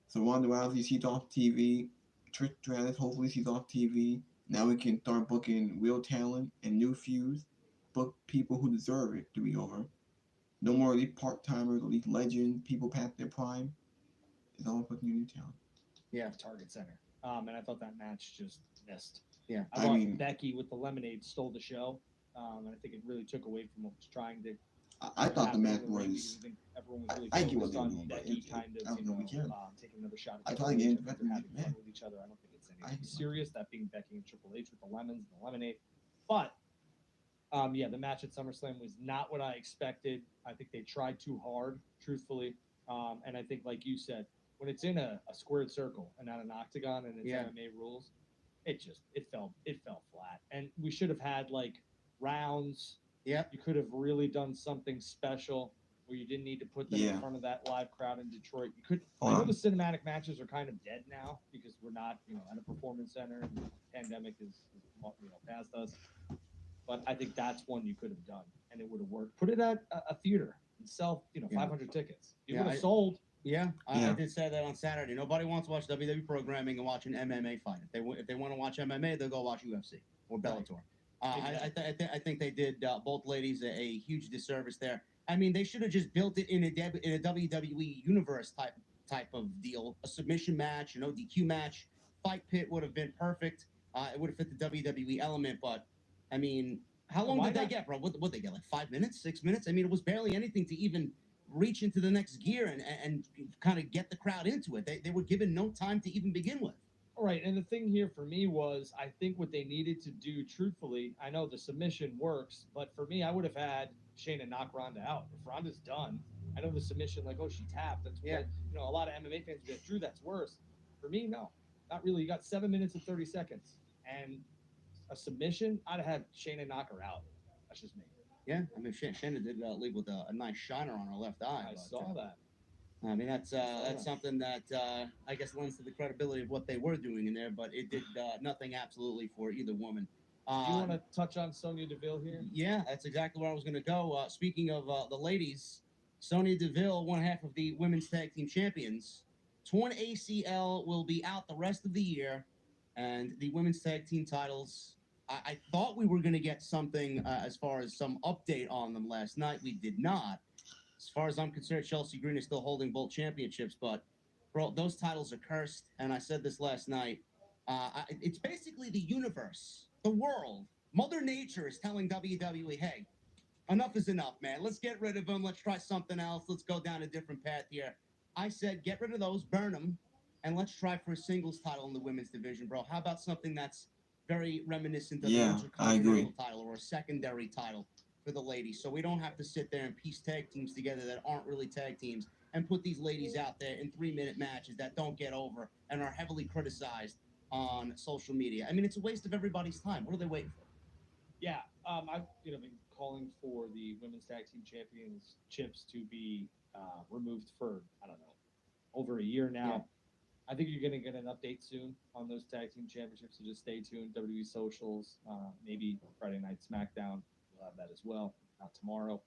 So Ronda Rousey, she's off TV. Trish Stratus, hopefully she's off TV. Now we can start booking real talent and new feuds. Book people who deserve it to be over. No more of these part-timers or these legends, people past their prime. It's all booking new talent. Yeah, Target Center. And I thought that match just missed. Yeah. I thought Becky with the lemonade stole the show. And I think it really took away from what was trying to. I thought the match was. I think everyone was really I get what focused they're on doing, but Becky kind of, taking another shot at thought each again, other, having fun with each other. I don't think it's anything serious. That being Becky and Triple H with the lemons and the lemonade. But the match at SummerSlam was not what I expected. I think they tried too hard, truthfully. And I think, like you said, when it's in a squared circle and not an octagon and it's MMA rules, it fell flat. And we should have had like rounds. Yeah. You could have really done something special where you didn't need to put them in front of that live crowd in Detroit. You could. I know the cinematic matches are kind of dead now because we're not, at a performance center. And the pandemic is past us. But I think that's one you could have done, and it would have worked. Put it at a theater and sell, 500 tickets. You would have sold. Yeah, I did say that on Saturday. Nobody wants to watch WWE programming and watch an MMA fight. If they want to watch MMA, they'll go watch UFC or Bellator. I think they did both ladies a huge disservice there. I mean, they should have just built it in a WWE universe type of deal. A submission match, DQ match. Fight pit would have been perfect. It would have fit the WWE element, but I mean, how long did they get, bro? What they get, like 5 minutes, 6 minutes? I mean, it was barely anything to even reach into the next gear and kind of get the crowd into it. They were given no time to even begin with. All right, and the thing here for me was, I think what they needed to do, truthfully, I know the submission works, but for me, I would have had Shayna knock Ronda out. If Ronda's done, I know the submission, like, she tapped. That's what, a lot of MMA fans be like, Drew, that's worse. For me, no, not really. You got 7 minutes and 30 seconds, and a submission, I'd have had Shayna knock her out. That's just me. Yeah, I mean, Shayna did leave with a nice shiner on her left eye. I saw that. I mean, that's something that I guess lends to the credibility of what they were doing in there, but it did nothing absolutely for either woman. Do you want to touch on Sonya Deville here? Yeah, that's exactly where I was going to go. Speaking of the ladies, Sonya Deville, one half of the women's tag team champions, torn ACL, will be out the rest of the year, and the women's tag team titles. I thought we were going to get something as far as some update on them last night. We did not. As far as I'm concerned, Chelsea Green is still holding both championships, but bro, those titles are cursed. And I said this last night. It's basically the universe, the world, Mother Nature is telling WWE, hey, enough is enough, man. Let's get rid of them. Let's try something else. Let's go down a different path here. I said, get rid of those, burn them, and let's try for a singles title in the women's division, bro. How about something that's very reminiscent of Yeah, the I agree. Intercontinental title or a secondary title for the ladies, so we don't have to sit there and piece tag teams together that aren't really tag teams and put these ladies out there in 3-minute matches that don't get over and are heavily criticized on social media. I mean, it's a waste of everybody's time. What are they waiting for? Yeah, I've been calling for the women's tag team championships to be removed for I don't know over a year now. Yeah. I think you're going to get an update soon on those tag team championships, so just stay tuned. WWE socials, maybe Friday Night SmackDown, we'll have that as well. Not tomorrow,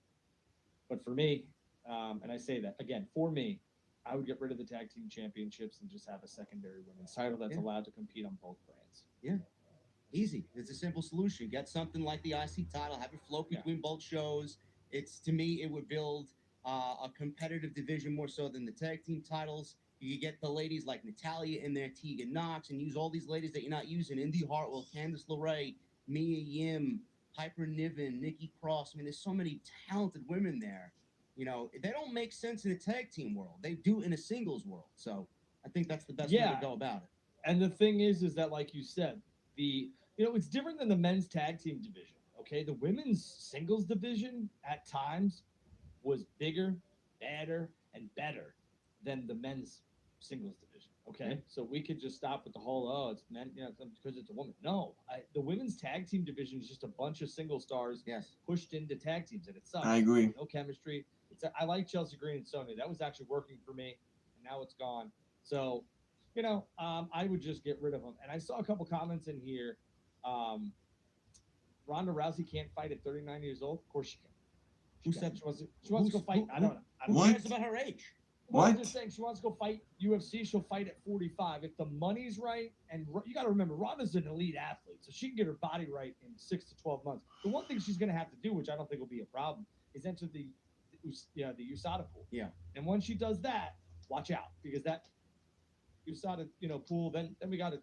but for me, and I say that again, for me, I would get rid of the tag team championships and just have a secondary women's title that's allowed to compete on both brands. Yeah. Easy. It's a simple solution. Get something like the IC title, have it float between both shows. It's to me, it would build a competitive division more so than the tag team titles. You could get the ladies like Natalia in there, Tegan Knox, and use all these ladies that you're not using. Indy Hartwell, Candice LeRae, Mia Yim, Piper Niven, Nikki Cross. I mean, there's so many talented women there. You know, they don't make sense in a tag team world. They do in a singles world. So I think that's the best way to go about it. And the thing is that like you said, it's different than the men's tag team division. Okay, the women's singles division at times was bigger, badder, and better than the men's singles division. Okay, so we could just stop with the whole it's men, because it's a woman. No, the women's tag team division is just a bunch of single stars pushed into tag teams, and it sucks. I agree. No chemistry. I like Chelsea Green and Sonya. That was actually working for me, and now it's gone. So, I would just get rid of them. And I saw a couple comments in here. Ronda Rousey can't fight at 39 years old. Of course she can. Who said she wants to go fight? I don't know. Who cares about her age? Well, I'm just saying she wants to go fight UFC. She'll fight at 45 if the money's right. And you got to remember, Ronda's an elite athlete, so she can get her body right in 6 to 12 months. The one thing she's going to have to do, which I don't think will be a problem, is enter the USADA pool. Yeah. And once she does that, watch out, because that USADA pool, then we got a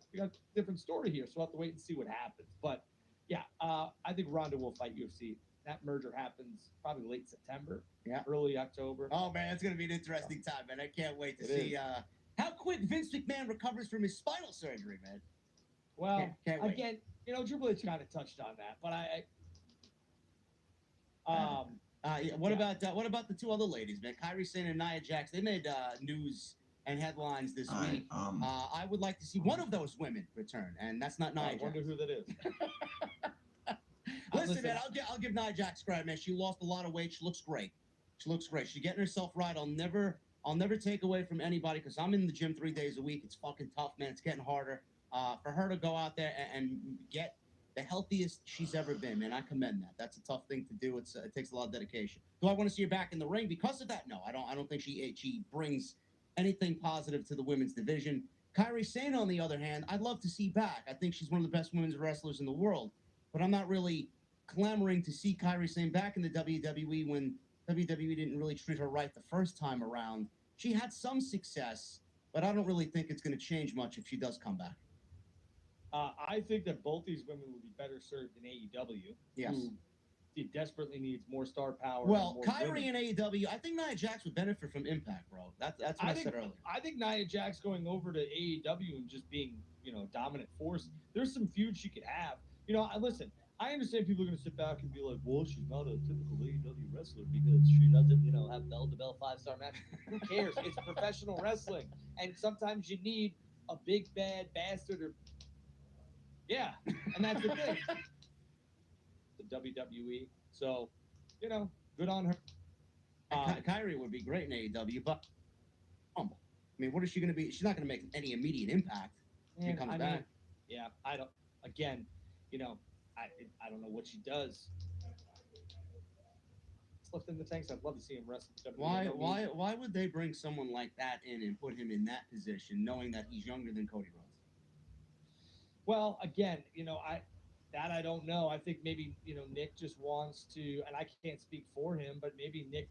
different story here. So we'll have to wait and see what happens. But yeah, I think Ronda will fight UFC. That merger happens probably late September, early October. Oh man, it's gonna be an interesting time, man. I can't wait to see how quick Vince McMahon recovers from his spinal surgery, man. Well, can't wait. again, Triple H kind of touched on that, but what about the two other ladies, man? Kairi Sane and Nia Jax. They made news and headlines this week. I would like to see one of those women return, and that's not Nia Jax. I wonder who that is. Listen, man, I'll give Nia Jax credit, man. She lost a lot of weight. She looks great. She's getting herself right. I'll never take away from anybody because I'm in the gym 3 days a week. It's fucking tough, man. It's getting harder. For her to go out there and get the healthiest she's ever been, man, I commend that. That's a tough thing to do. It takes a lot of dedication. Do I want to see her back in the ring because of that? No, I don't think she brings anything positive to the women's division. Kairi Sane, on the other hand, I'd love to see back. I think she's one of the best women's wrestlers in the world, but I'm not really clamoring to see Kairi Sane back in the WWE when WWE didn't really treat her right the first time around. She had some success, but I don't really think it's going to change much if she does come back. I think that both these women would be better served in AEW. Yes. Who desperately needs more star power. Well, Kyrie in AEW, I think Nia Jax would benefit from Impact, bro. That's what I said earlier. I think Nia Jax going over to AEW and just being, dominant force. There's some feuds she could have. Listen, I understand people are going to sit back and be like, well, she's not a typical AEW wrestler because she doesn't, have bell-to-bell 5-star match. Who cares? It's professional wrestling. And sometimes you need a big, bad bastard or... Yeah, and that's the thing. The WWE. So, good on her. Kyrie would be great in AEW, but humble. I mean, what is she going to be? She's not going to make any immediate impact. She comes back. I don't. Again, I don't know what she does. It's left in the tanks. I'd love to see him wrestle. Why would they bring someone like that in and put him in that position, knowing that he's younger than Cody Rhodes? Well, again, I don't know. I think maybe Nick just wants to, and I can't speak for him, but maybe Nick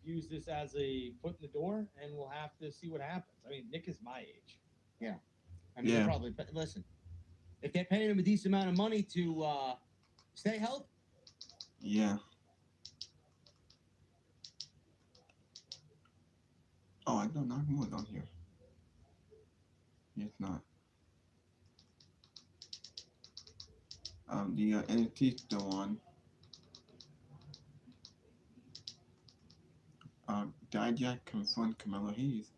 use this as a foot in the door, and we'll have to see what happens. I mean, Nick is my age. I mean, Yeah. they're probably listen. If they're paying him a decent amount of money to stay healthy, Yeah. Oh, I know Nakamura's on here. It's not. The NXT still on. Dijak confront Carmelo Hayes.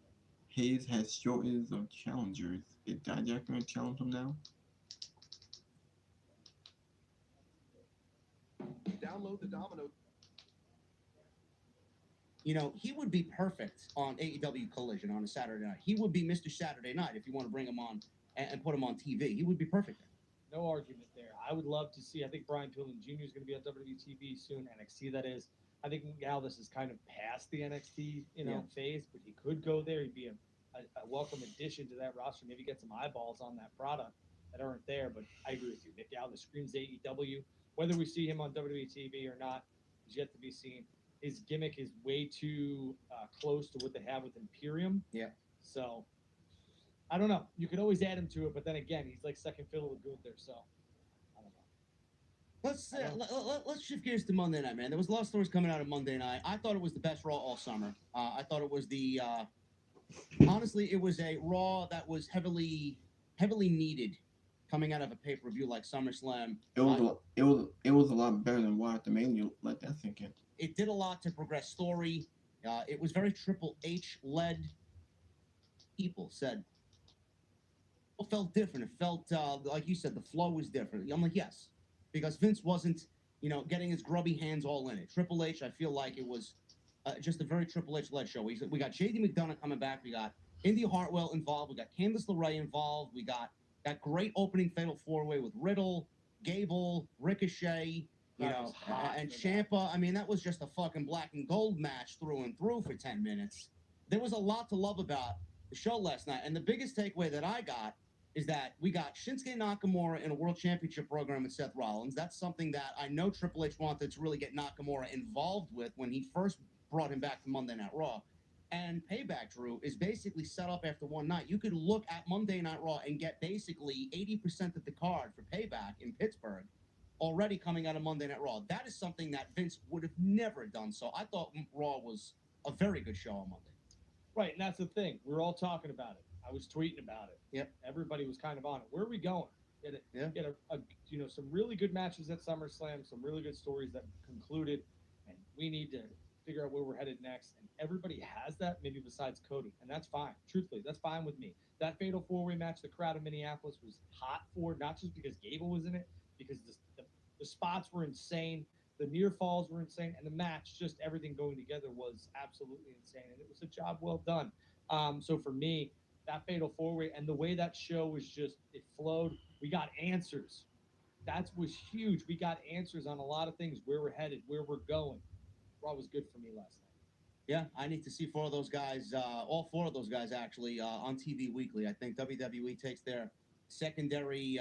Hayes has shortage of challengers. Is Dijak going to challenge him now? Download the Domino. you know, he would be perfect on AEW Collision on a Saturday night. He would be Mr. Saturday Night if you want to bring him on and put him on TV. He would be perfect there. No argument there. I would love to see. I think Brian Pillman Jr. is going to be on WWE soon. NXT, that is. I think Galvis is kind of past the NXT, phase, but he could go there. He'd be a welcome addition to that roster. Maybe get some eyeballs on that product that aren't there. But I agree with you. Nick Galvis screams AEW. Whether we see him on WWE TV or not is yet to be seen. His gimmick is way too close to what they have with Imperium. Yeah. So I don't know. You could always add him to it, but then again, he's like second fiddle to Gunther. So I don't know. Let's shift gears to Monday night, man. There was a lot of stories coming out of Monday night. I thought it was the best Raw all summer. I thought it was the honestly, it was a Raw that was heavily needed coming out of a pay-per-view like SummerSlam. It was a lot better than Wyatt the Mania. Let that sink in. It did a lot to progress story. It was very Triple H led. People said it felt different. It felt like you said, the flow was different. I'm like, yes, because Vince wasn't, getting his grubby hands all in it. Triple H, I feel like it was just a very Triple H led show. We got JD McDonough coming back. We got Indy Hartwell involved. We got Candice LeRae involved. We got that great opening fatal four-way with Riddle, Gable, Ricochet. And Ciampa. I mean, that was just a fucking black and gold match through and through for 10 minutes. There was a lot to love about the show last night. And the biggest takeaway that I got is that we got Shinsuke Nakamura in a world championship program with Seth Rollins. That's something that I know Triple H wanted to really get Nakamura involved with when he first brought him back to Monday Night Raw. And Payback, Drew, is basically set up after one night. You could look at Monday Night Raw and get basically 80% of the card for Payback in Pittsburgh already coming out of Monday Night Raw. That is something that Vince would have never done. So I thought Raw was a very good show on Monday. Right, and that's the thing. We were all talking about it. I was tweeting about it. Yep. Everybody was kind of on it. Where are we going? Get some really good matches at SummerSlam, some really good stories that concluded, and we need to figure out where we're headed next. And everybody has that, maybe besides Cody, and that's fine. Truthfully, that's fine with me. That fatal four-way match, the crowd in Minneapolis was hot for, not just because Gable was in it, because the spots were insane, the near falls were insane, and the match, just everything going together was absolutely insane, and it was a job well done. So for me, that fatal four-way and the way that show was just, it flowed. We got answers. That was huge. We got answers on a lot of things, where we're headed, where we're going. Raw was good for me last night. Yeah, I need to see four of those guys, all four of those guys actually, on TV weekly. I think WWE takes their secondary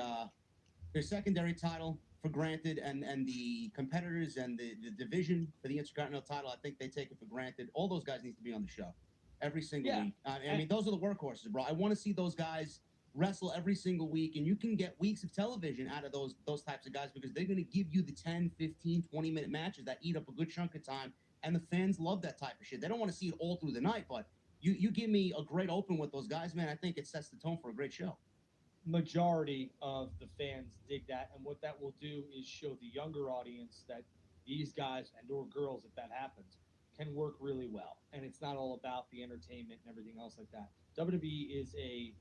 title for granted, and the competitors and the division for the Intercontinental title, I think they take it for granted. All those guys need to be on the show every single week. I mean, those are the workhorses, bro. I want to see those guys wrestle every single week, and you can get weeks of television out of those types of guys because they're going to give you the 10, 15, 20-minute matches that eat up a good chunk of time, and the fans love that type of shit. They don't want to see it all through the night, but you give me a great open with those guys, man, I think it sets the tone for a great show. Majority of the fans dig that, and what that will do is show the younger audience that these guys and or girls, if that happens, can work really well, and it's not all about the entertainment and everything else like that. WWE is a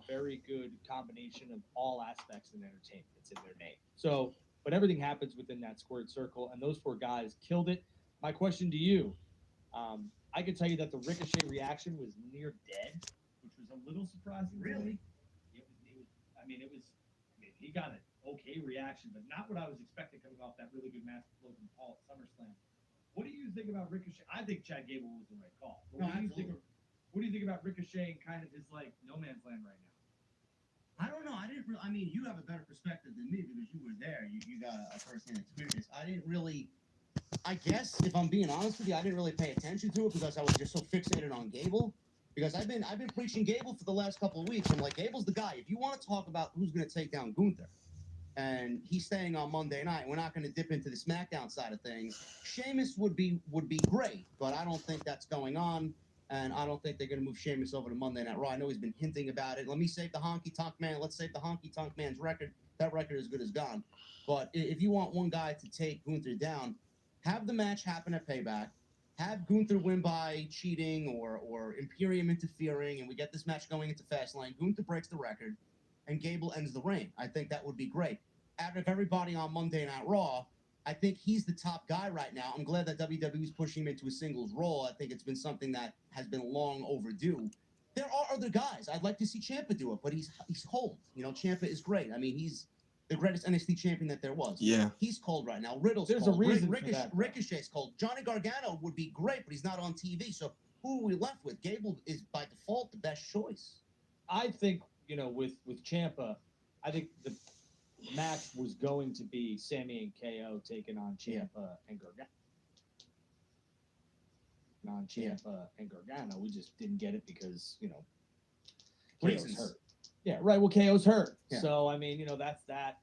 very good combination of all aspects in entertainment. It's in their name. So, but everything happens within that squared circle, and those four guys killed it. My question to you, I can tell you that the Ricochet reaction was near dead, which was a little surprising. Really? He got an okay reaction, but not what I was expecting coming off that really good match with Logan Paul at SummerSlam. What do you think about Ricochet? I think Chad Gable was the right call. What do you think about Ricochet and kind of his no man's land right now? I don't know. I mean, you have a better perspective than me because you were there. You got a first-hand experience. I didn't really I guess if I'm being honest with you, I didn't really pay attention to it because I was just so fixated on Gable. Because I've been preaching Gable for the last couple of weeks. I'm like, Gable's the guy. If you want to talk about who's going to take down Gunther, and he's staying on Monday night, we're not going to dip into the SmackDown side of things. Sheamus would be great, but I don't think that's going on, and I don't think they're going to move Sheamus over to Monday Night Raw. I know he's been hinting about it. Let me save the Honky Tonk Man. Let's save the Honky Tonk Man's record. That record is good as gone. But if you want one guy to take Gunther down, have the match happen at Payback. Have Gunther win by cheating or Imperium interfering, and we get this match going into Fastlane. Gunther breaks the record, and Gable ends the reign. I think that would be great. Out of everybody on Monday Night Raw, I think he's the top guy right now. I'm glad that WWE is pushing him into a singles role. I think it's been something that has been long overdue. There are other guys. I'd like to see Ciampa do it, but he's cold. You know, Ciampa is great. I mean, he's the greatest NXT champion that there was. Yeah. He's cold right now. Riddle's There's cold. a reason for that, though. Ricochet's cold. Johnny Gargano would be great, but he's not on TV. So who are we left with? Gable is by default the best choice. I think, you know, with Ciampa, I think the match was going to be Sammy and KO taking on Ciampa and Gargano. And Gargano, we just didn't get it because, you know, KO's Reasons. hurt. Yeah, right. Well, KO's hurt. Yeah. So, I mean, you know, that's that.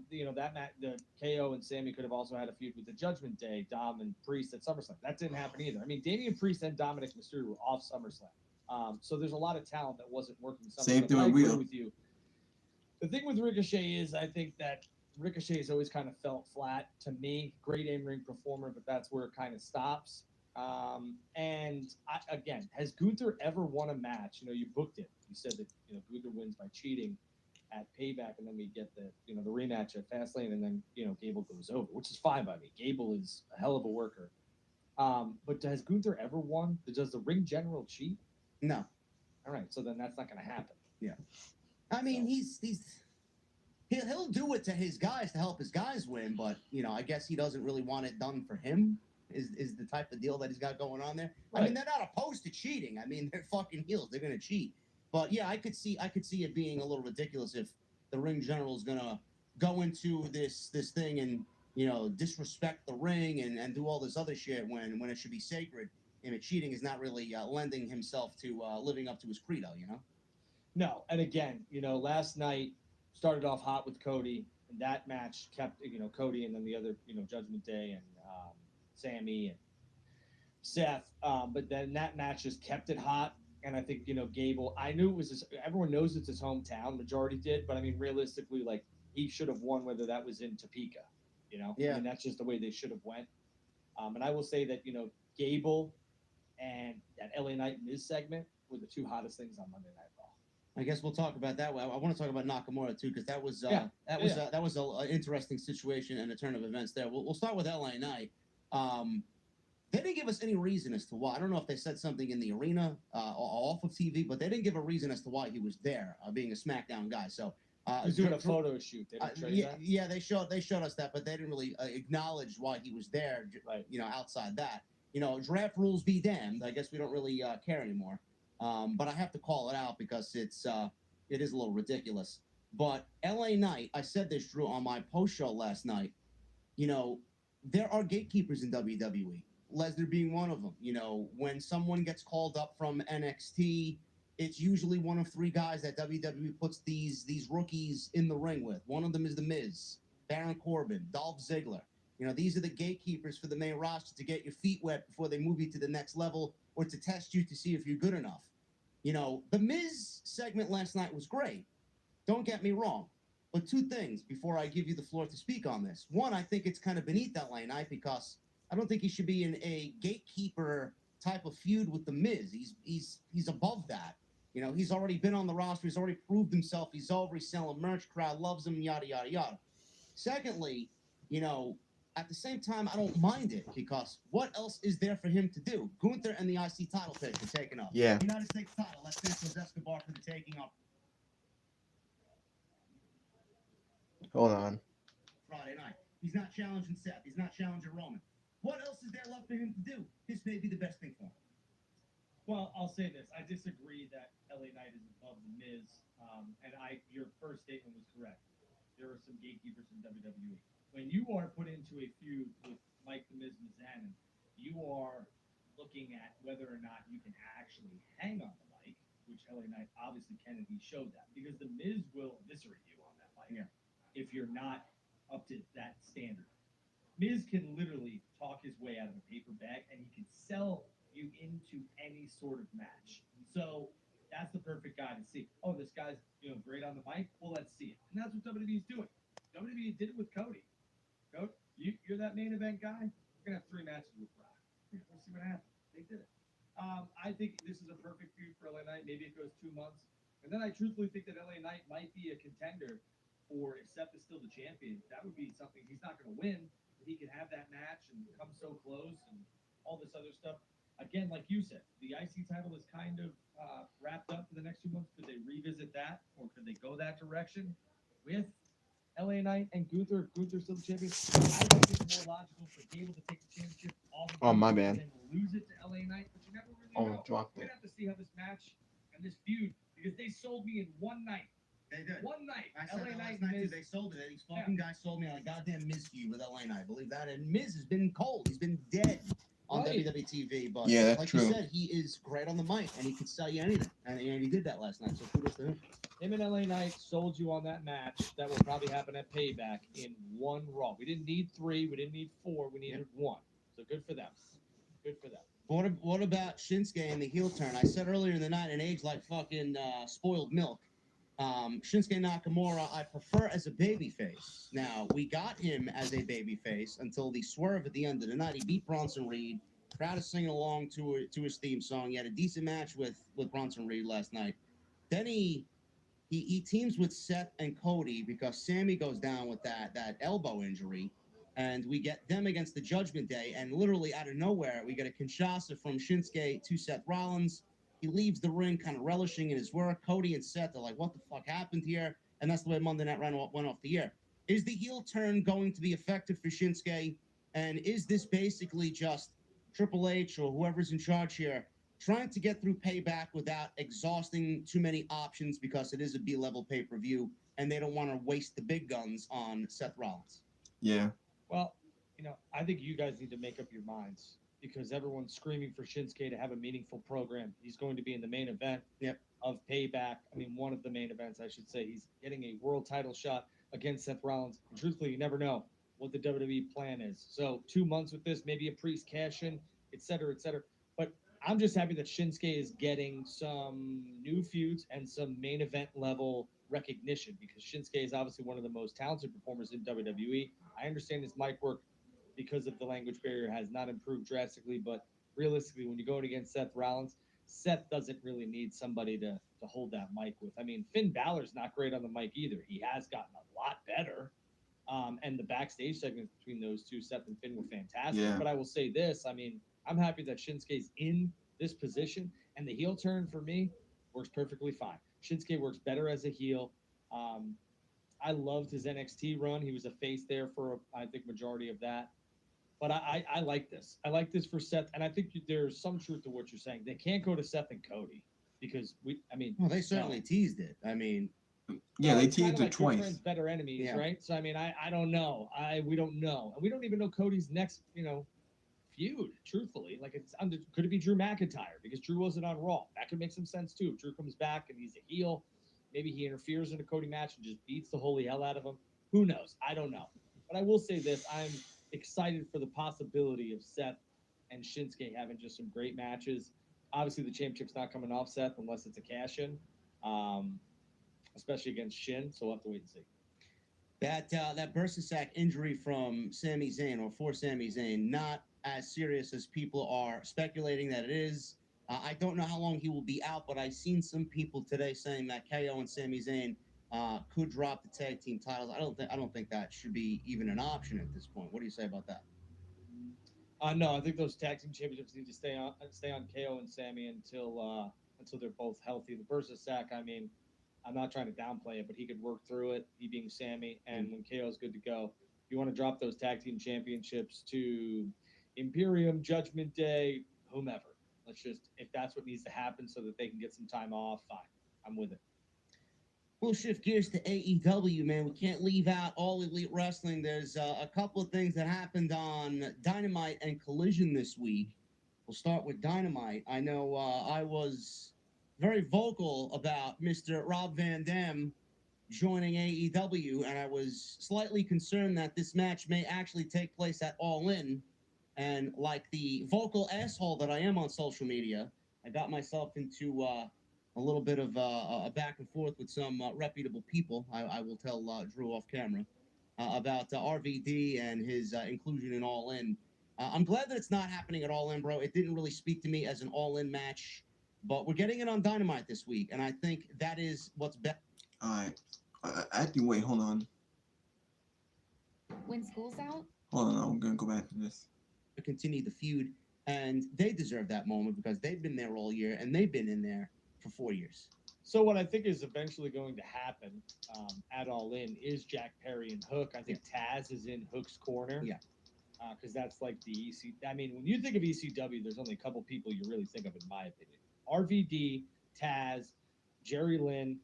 You know, that match, the KO and Sammy could have also had a feud with the Judgment Day, Dom and Priest at SummerSlam. That didn't happen either. I mean, Damian Priest and Dominic Mysterio were off SummerSlam. So there's a lot of talent that wasn't working. Same thing I with agree Wheel. with you. The thing with Ricochet is I think that Ricochet has always kind of felt flat to me. Great in-ring performer, but that's where it kind of stops. Again, has Gunther ever won a match? You know, you booked it. You said that, you know, Gunther wins by cheating at Payback, and then we get the, you know, the rematch at Fastlane, and then, you know, Gable goes over, which is fine by me. Gable is a hell of a worker. But has Gunther ever won? Does the ring general cheat? No. All right, so then that's not going to happen. Yeah. I mean, he'll do it to his guys to help his guys win, but, you know, I guess he doesn't really want it done for him. Is the type of deal that he's got going on there. Right. I mean, they're not opposed to cheating. I mean, they're fucking heels. They're gonna cheat. But yeah, I could see it being a little ridiculous if the ring general is gonna go into this thing and, you know, disrespect the ring and do all this other shit when it should be sacred. And cheating is not really lending himself to living up to his credo, you know. No, and again, you know, last night started off hot with Cody, and that match kept, you know, Cody and then the other, you know, Judgment Day and Sammy and Seth, but then that match just kept it hot. And I think, you know, Gable, I knew it was everyone knows it's his hometown, majority did, but I mean, realistically, like, he should have won whether that was in Topeka, you know. Yeah. I mean, that's just the way they should have went. And I will say that, you know, Gable and that LA Knight Miz segment were the two hottest things on Monday Night Raw. I guess we'll talk about that. I want to talk about Nakamura too, because that was an interesting situation and a turn of events there. We'll start with LA Knight. They didn't give us any reason as to why. I don't know if they said something in the arena or off of TV, but they didn't give a reason as to why he was there, being a SmackDown guy. So He was doing a photo shoot. They didn't show you that? yeah, they showed us that, but they didn't really acknowledge why he was there. Right. You know, outside that, you know, draft rules be damned. I guess we don't really care anymore. But I have to call it out because it is a little ridiculous. But LA Knight, I said this, Drew, on my post show last night. You know, there are gatekeepers in WWE. Lesnar being one of them. You know, when someone gets called up from NXT, it's usually one of three guys that WWE puts these rookies in the ring with. One of them is The Miz, Baron Corbin, Dolph Ziggler. You know, these are the gatekeepers for the main roster to get your feet wet before they move you to the next level or to test you to see if you're good enough. You know, the Miz segment last night was great. Don't get me wrong. But two things before I give you the floor to speak on this. One, I think it's kind of beneath LA Knight because I don't think he should be in a gatekeeper type of feud with the Miz. He's above that. You know, he's already been on the roster. He's already proved himself. He's already selling merch. Crowd loves him, yada, yada, yada. Secondly, you know, at the same time, I don't mind it because what else is there for him to do? Gunther and the IC title pick are taken up. Yeah. United States title. That's Santos Escobar for the taking up Hold on. Friday night. He's not challenging Seth. He's not challenging Roman. What else is there left for him to do? This may be the best thing for him. Well, I'll say this. I disagree that LA Knight is above The Miz. Your first statement was correct. There are some gatekeepers in WWE. When you are put into a feud with Mike The Miz looking at whether or not you can actually hang on the mic, which LA Knight obviously can, and he showed that, because the Miz will eviscerate you on that mic if you're not up to that standard. Miz can literally talk his way out of a paper bag, and he can sell you into any sort of match. So that's the perfect guy to see. Oh, this guy's great on the mic. Well, let's see it, and that's what WWE's doing. WWE did it with Cody. Cody, you're that main event guy. We're gonna have 3 matches with Brock. We'll see what happens. They did it. I think this is a perfect feud for LA Knight. Maybe it goes 2 months, and then I truthfully think that LA Knight might be a contender for, if Seth is still the champion. That would be something. He's not going to win, but he can have that match and come so close and all this other stuff. Again, like you said, the IC title is kind of wrapped up for the next 2 months. Could they revisit that, or could they go that direction with LA Knight and Gunther? Gunther still the champion. I think it's more logical for Gable to take the championship off of Oh, my Gunther bad. and then lose it to LA Knight, but you never really Oh, know. dropped We're it. gonna have to see how this match and this feud, because they sold me in one night. They did. One night. I said LA that Knight last night Miz. too. They sold it. These fucking guys sold me on a goddamn Miz feud with LA Knight. Believe that. And Miz has been cold. He's been dead on Right. WWE TV. But Yeah, that's like true. you said, he is great on the mic, and he can sell you anything. And he did that last night. So kudos to him. Him and LA Knight sold you on that match. That will probably happen at Payback in one Raw. We didn't need 3. We didn't need 4. We needed 1. So good for them. Good for them. What about Shinsuke and the heel turn? I said earlier in the night, an age like fucking spoiled milk. Shinsuke Nakamura, I prefer as a babyface. Now, we got him as a babyface until the swerve at the end of the night. He beat Bronson Reed. Crowd is singing along to his theme song. He had a decent match with Bronson Reed last night. Then he teams with Seth and Cody because Sammy goes down with that elbow injury. And we get them against the Judgment Day. And literally out of nowhere, we get a Kinshasa from Shinsuke to Seth Rollins. He leaves the ring kind of relishing in his work. Cody and Seth are like, what the fuck happened here? And that's the way Monday Night Raw went off the air. Is the heel turn going to be effective for Shinsuke? And is this basically just Triple H or whoever's in charge here trying to get through Payback without exhausting too many options because it is a B-level pay-per-view and they don't want to waste the big guns on Seth Rollins? Yeah. Well, I think you guys need to make up your minds, because everyone's screaming for Shinsuke to have a meaningful program. He's going to be in the main event of Payback. I mean, one of the main events, I should say. He's getting a world title shot against Seth Rollins. And truthfully, you never know what the WWE plan is. So 2 months with this, maybe a Priest cash-in, et cetera, et cetera. But I'm just happy that Shinsuke is getting some new feuds and some main event level recognition, because Shinsuke is obviously one of the most talented performers in WWE. I understand his mic work, because of the language barrier, has not improved drastically, but realistically, when you're going against Seth Rollins, Seth doesn't really need somebody to hold that mic with. I mean, Finn Balor's not great on the mic either. He has gotten a lot better. And the backstage segments between those two, Seth and Finn, were fantastic. Yeah. But I will say this, I mean, I'm happy that Shinsuke's in this position, and the heel turn for me works perfectly fine. Shinsuke works better as a heel. I loved his NXT run. He was a face there for, I think, majority of that. But I like this. I like this for Seth, and I think there's some truth to what you're saying. They can't go to Seth and Cody because Well, they certainly teased it. I mean, Yeah, they it's kinda teased it like good twice. friends, better enemies, Yeah. right? So I mean, I don't know. We don't know, and we don't even know Cody's next, feud. Truthfully, like could it be Drew McIntyre, because Drew wasn't on Raw? That could make some sense too. If Drew comes back and he's a heel, maybe he interferes in a Cody match and just beats the holy hell out of him. Who knows? I don't know. But I will say this: I'm excited for the possibility of Seth and Shinsuke having just some great matches. Obviously, the championship's not coming off Seth unless it's a cash-in, especially against Shin. So we'll have to wait and see. that Bursasac injury from Sami Zayn, or for Sami Zayn, not as serious as people are speculating that it is. I don't know how long he will be out, but I've seen some people today saying that KO and Sami Zayn could drop the tag team titles. I don't think that should be even an option at this point. What do you say about that? No, I think those tag team championships need to stay on KO and Sami until they're both healthy. The Bursasac, I mean, I'm not trying to downplay it, but he could work through it, he being Sami, and when KO's good to go. If you want to drop those tag team championships to Imperium, Judgment Day, whomever, let's just, if that's what needs to happen so that they can get some time off, fine. I'm with it. We'll shift gears to AEW, man. We can't leave out All Elite Wrestling. There's a couple of things that happened on Dynamite and Collision this week. We'll start with Dynamite. I know I was very vocal about Mr. Rob Van Dam joining AEW, and I was slightly concerned that this match may actually take place at All In. And like the vocal asshole that I am on social media, I got myself into a little bit of a back and forth with some reputable people. I will tell Drew off camera about RVD and his inclusion in All In. I'm glad that it's not happening at All In, bro. It didn't really speak to me as an All In match, but we're getting it on Dynamite this week, and I think that is what's best. All right. Actually, wait, hold on. When school's out, Hold on, I'm gonna go back to this. To continue the feud, and they deserve that moment because they've been there all year, and they've been in there for 4 years. So what I think is eventually going to happen at All In is Jack Perry and Hook. I think Taz is in Hook's corner. Yeah. Because that's like the EC. I mean, when you think of ECW, there's only a couple people you really think of, in my opinion. RVD, Taz, Jerry Lynn,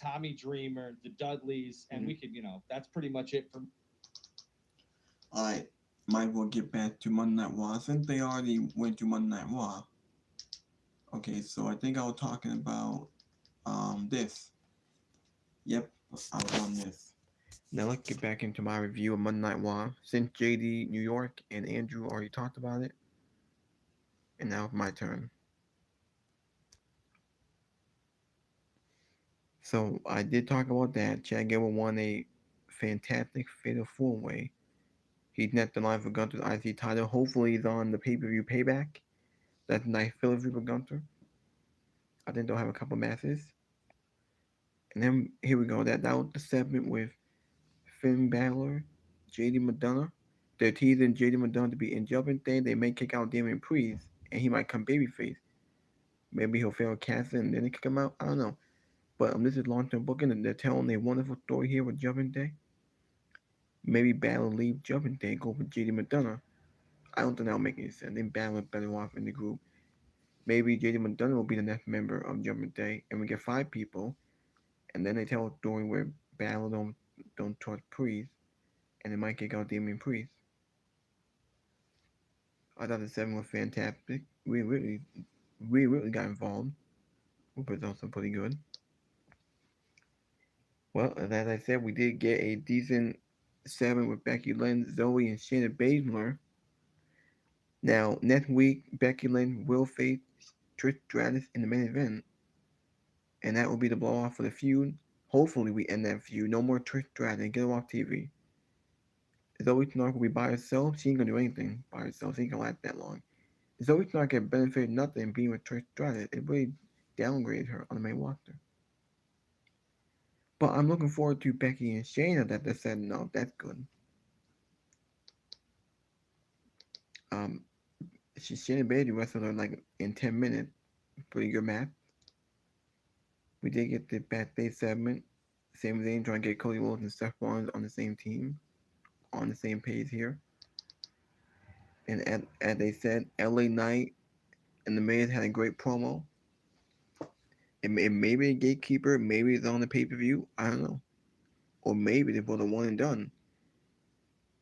Tommy Dreamer, the Dudleys, and we could, that's pretty much it for. All right. Might as well get back to Monday Night Raw since they already went to Monday Night Raw. Okay, so I think I was talking about this. Yep, I was on this. Now let's get back into my review of Monday Night Raw. Since JD, New York, and Andrew already talked about it, and now it's my turn. So I did talk about that. Chad Gable won a fantastic fatal 4-way. He's next in line for Gunther's IC title. Hopefully he's on the pay-per-view Payback. That's a nice filler for Gunther. I think they'll have a couple matches. And then here we go. That was the segment with Finn Balor, JD McDonough. They're teasing JD McDonough to be in Judgment Day. They may kick out Damian Priest, and he might come babyface. Maybe he'll fail Cassidy and then they kick him out. I don't know. But this is long-term booking, and they're telling a wonderful story here with Judgment Day. Maybe Balor leave Judgment Day and go with JD McDonough. I don't think that'll make any sense. Then Balor better off in the group. Maybe JD McDonough will be the next member of Judgment Day, and we get 5 people, and then they tell a story where Balor don't trust Priest, and they might kick out Damian Priest. I thought the 7 was fantastic. We really got involved. Which was also pretty good. Well, as I said, we did get a decent 7 with Becky Lynch, Zoe, and Shayna Baszler. Now, next week, Becky Lynch will face Trish Stratus in the main event, and that will be the blow-off for the feud. Hopefully, we end that feud. No more Trish Stratus and get her off TV. Zoe Stark will be by herself. She ain't gonna do anything by herself. She ain't gonna last that long. Zoe Stark can benefit nothing being with Trish Stratus. It really downgraded her on the main roster. But I'm looking forward to Becky and Shayna that they said no, that's good. Shayna Baszler wrestled her like in 10 minutes. Pretty good match. We did get the backstage segment. Same thing, trying to get Cody Rhodes and Seth Rollins on the same team, on the same page here. And as they said, LA Knight and The Miz had a great promo. It may be a gatekeeper, maybe it's on the pay-per-view, I don't know. Or maybe they put a one and done.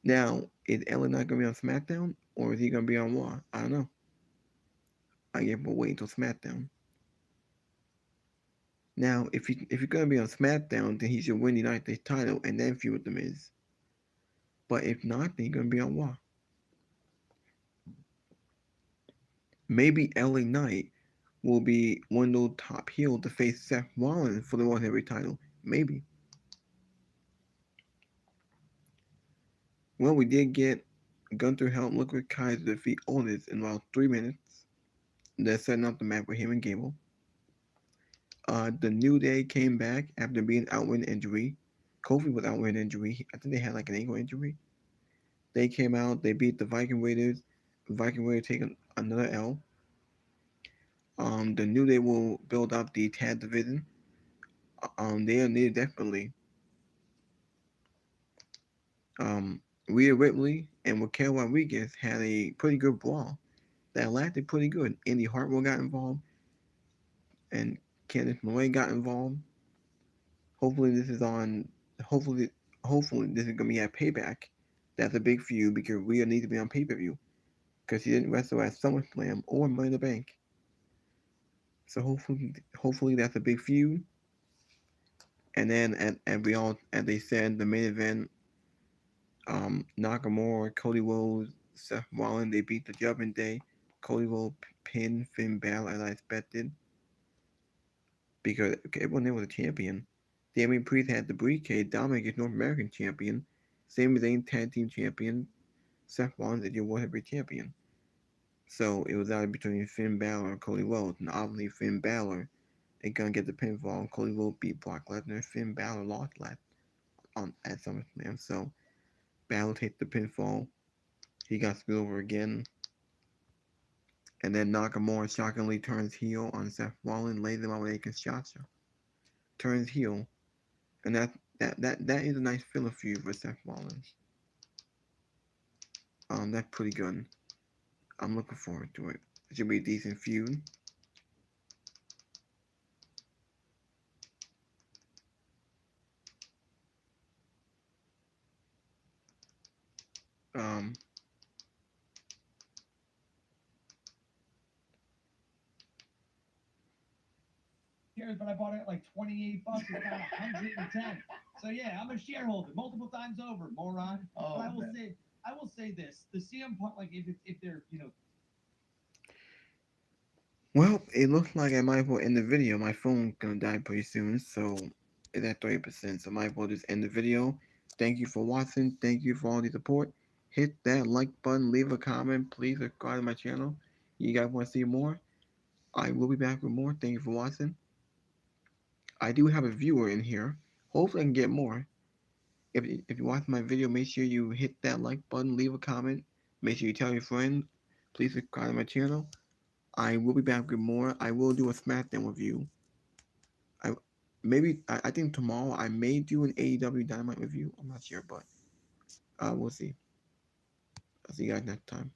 Now, is LA Knight going to be on SmackDown, or is he going to be on Raw? I don't know. I guess we'll wait until SmackDown. Now, if you're going to be on SmackDown, then he should win the United States title and then feud with The Miz. But if not, then he's going to be on Raw. Maybe LA Knight will be one of those top heels to face Seth Rollins for the World Heavyweight title. Maybe. Well, we did get Gunther help Liquid Kaiser defeat Otis in about 3 minutes. They're setting up the match with him and Gable. The New Day came back after being out with an injury. Kofi was out with an injury. I think they had like an ankle injury. They came out. They beat the Viking Raiders. Viking Raiders take another L. The New Day will build up the tag division. They are needed desperately. Rhea Ripley and Raquel Rodriguez had a pretty good brawl that lasted pretty good. Indy Hartwell got involved, and Candice LeRae got involved. Hopefully this is gonna be at Payback. That's a big feud because Rhea needs to be on pay-per-view. because he didn't wrestle at SummerSlam or Money in the Bank. So hopefully that's a big feud. And then and we all, as they said, the main event, Nakamura, Cody Rhodes, Seth Rollins, they beat the Judgment Day. Cody Rhodes pinned Finn Balor as I expected because everyone there was a champion. Damian Priest had the briefcase. Dominic is North American champion. Sami Zayn tag team champion. Seth Rollins is your World Heavyweight champion. So it was either between Finn Balor or Cody Rhodes, and obviously Finn Balor is gonna get the pinfall. Cody Rhodes beat Brock Lesnar. Finn Balor lost last on at SummerSlam, so Balor takes the pinfall. He got screwed over again. And then Nakamura shockingly turns heel on Seth Rollins, lays him out with a Kinshasa. Turns heel. And that is a nice filler feud for Seth Rollins. That's pretty good. I'm looking forward to it. It should be a decent feud. Um, But I bought it at like $28. It's now 110. So yeah, I'm a shareholder multiple times over, moron. Oh, but I will man. say this: the CM Punk, like if they're well, it looks like I might as well end the video. My phone's gonna die pretty soon, so it's at 30%. So I might as well just end the video. Thank you for watching. Thank you for all the support. Hit that like button. Leave a comment. Please subscribe to my channel. You guys want to see more? I will be back with more. Thank you for watching. I do have a viewer in here. Hopefully I can get more. If you watch my video, make sure you hit that like button, leave a comment. Make sure you tell your friends. Please subscribe to my channel. I will be back with more. I will do a SmackDown review. I think tomorrow I may do an AEW Dynamite review. I'm not sure, but we'll see. I'll see you guys next time.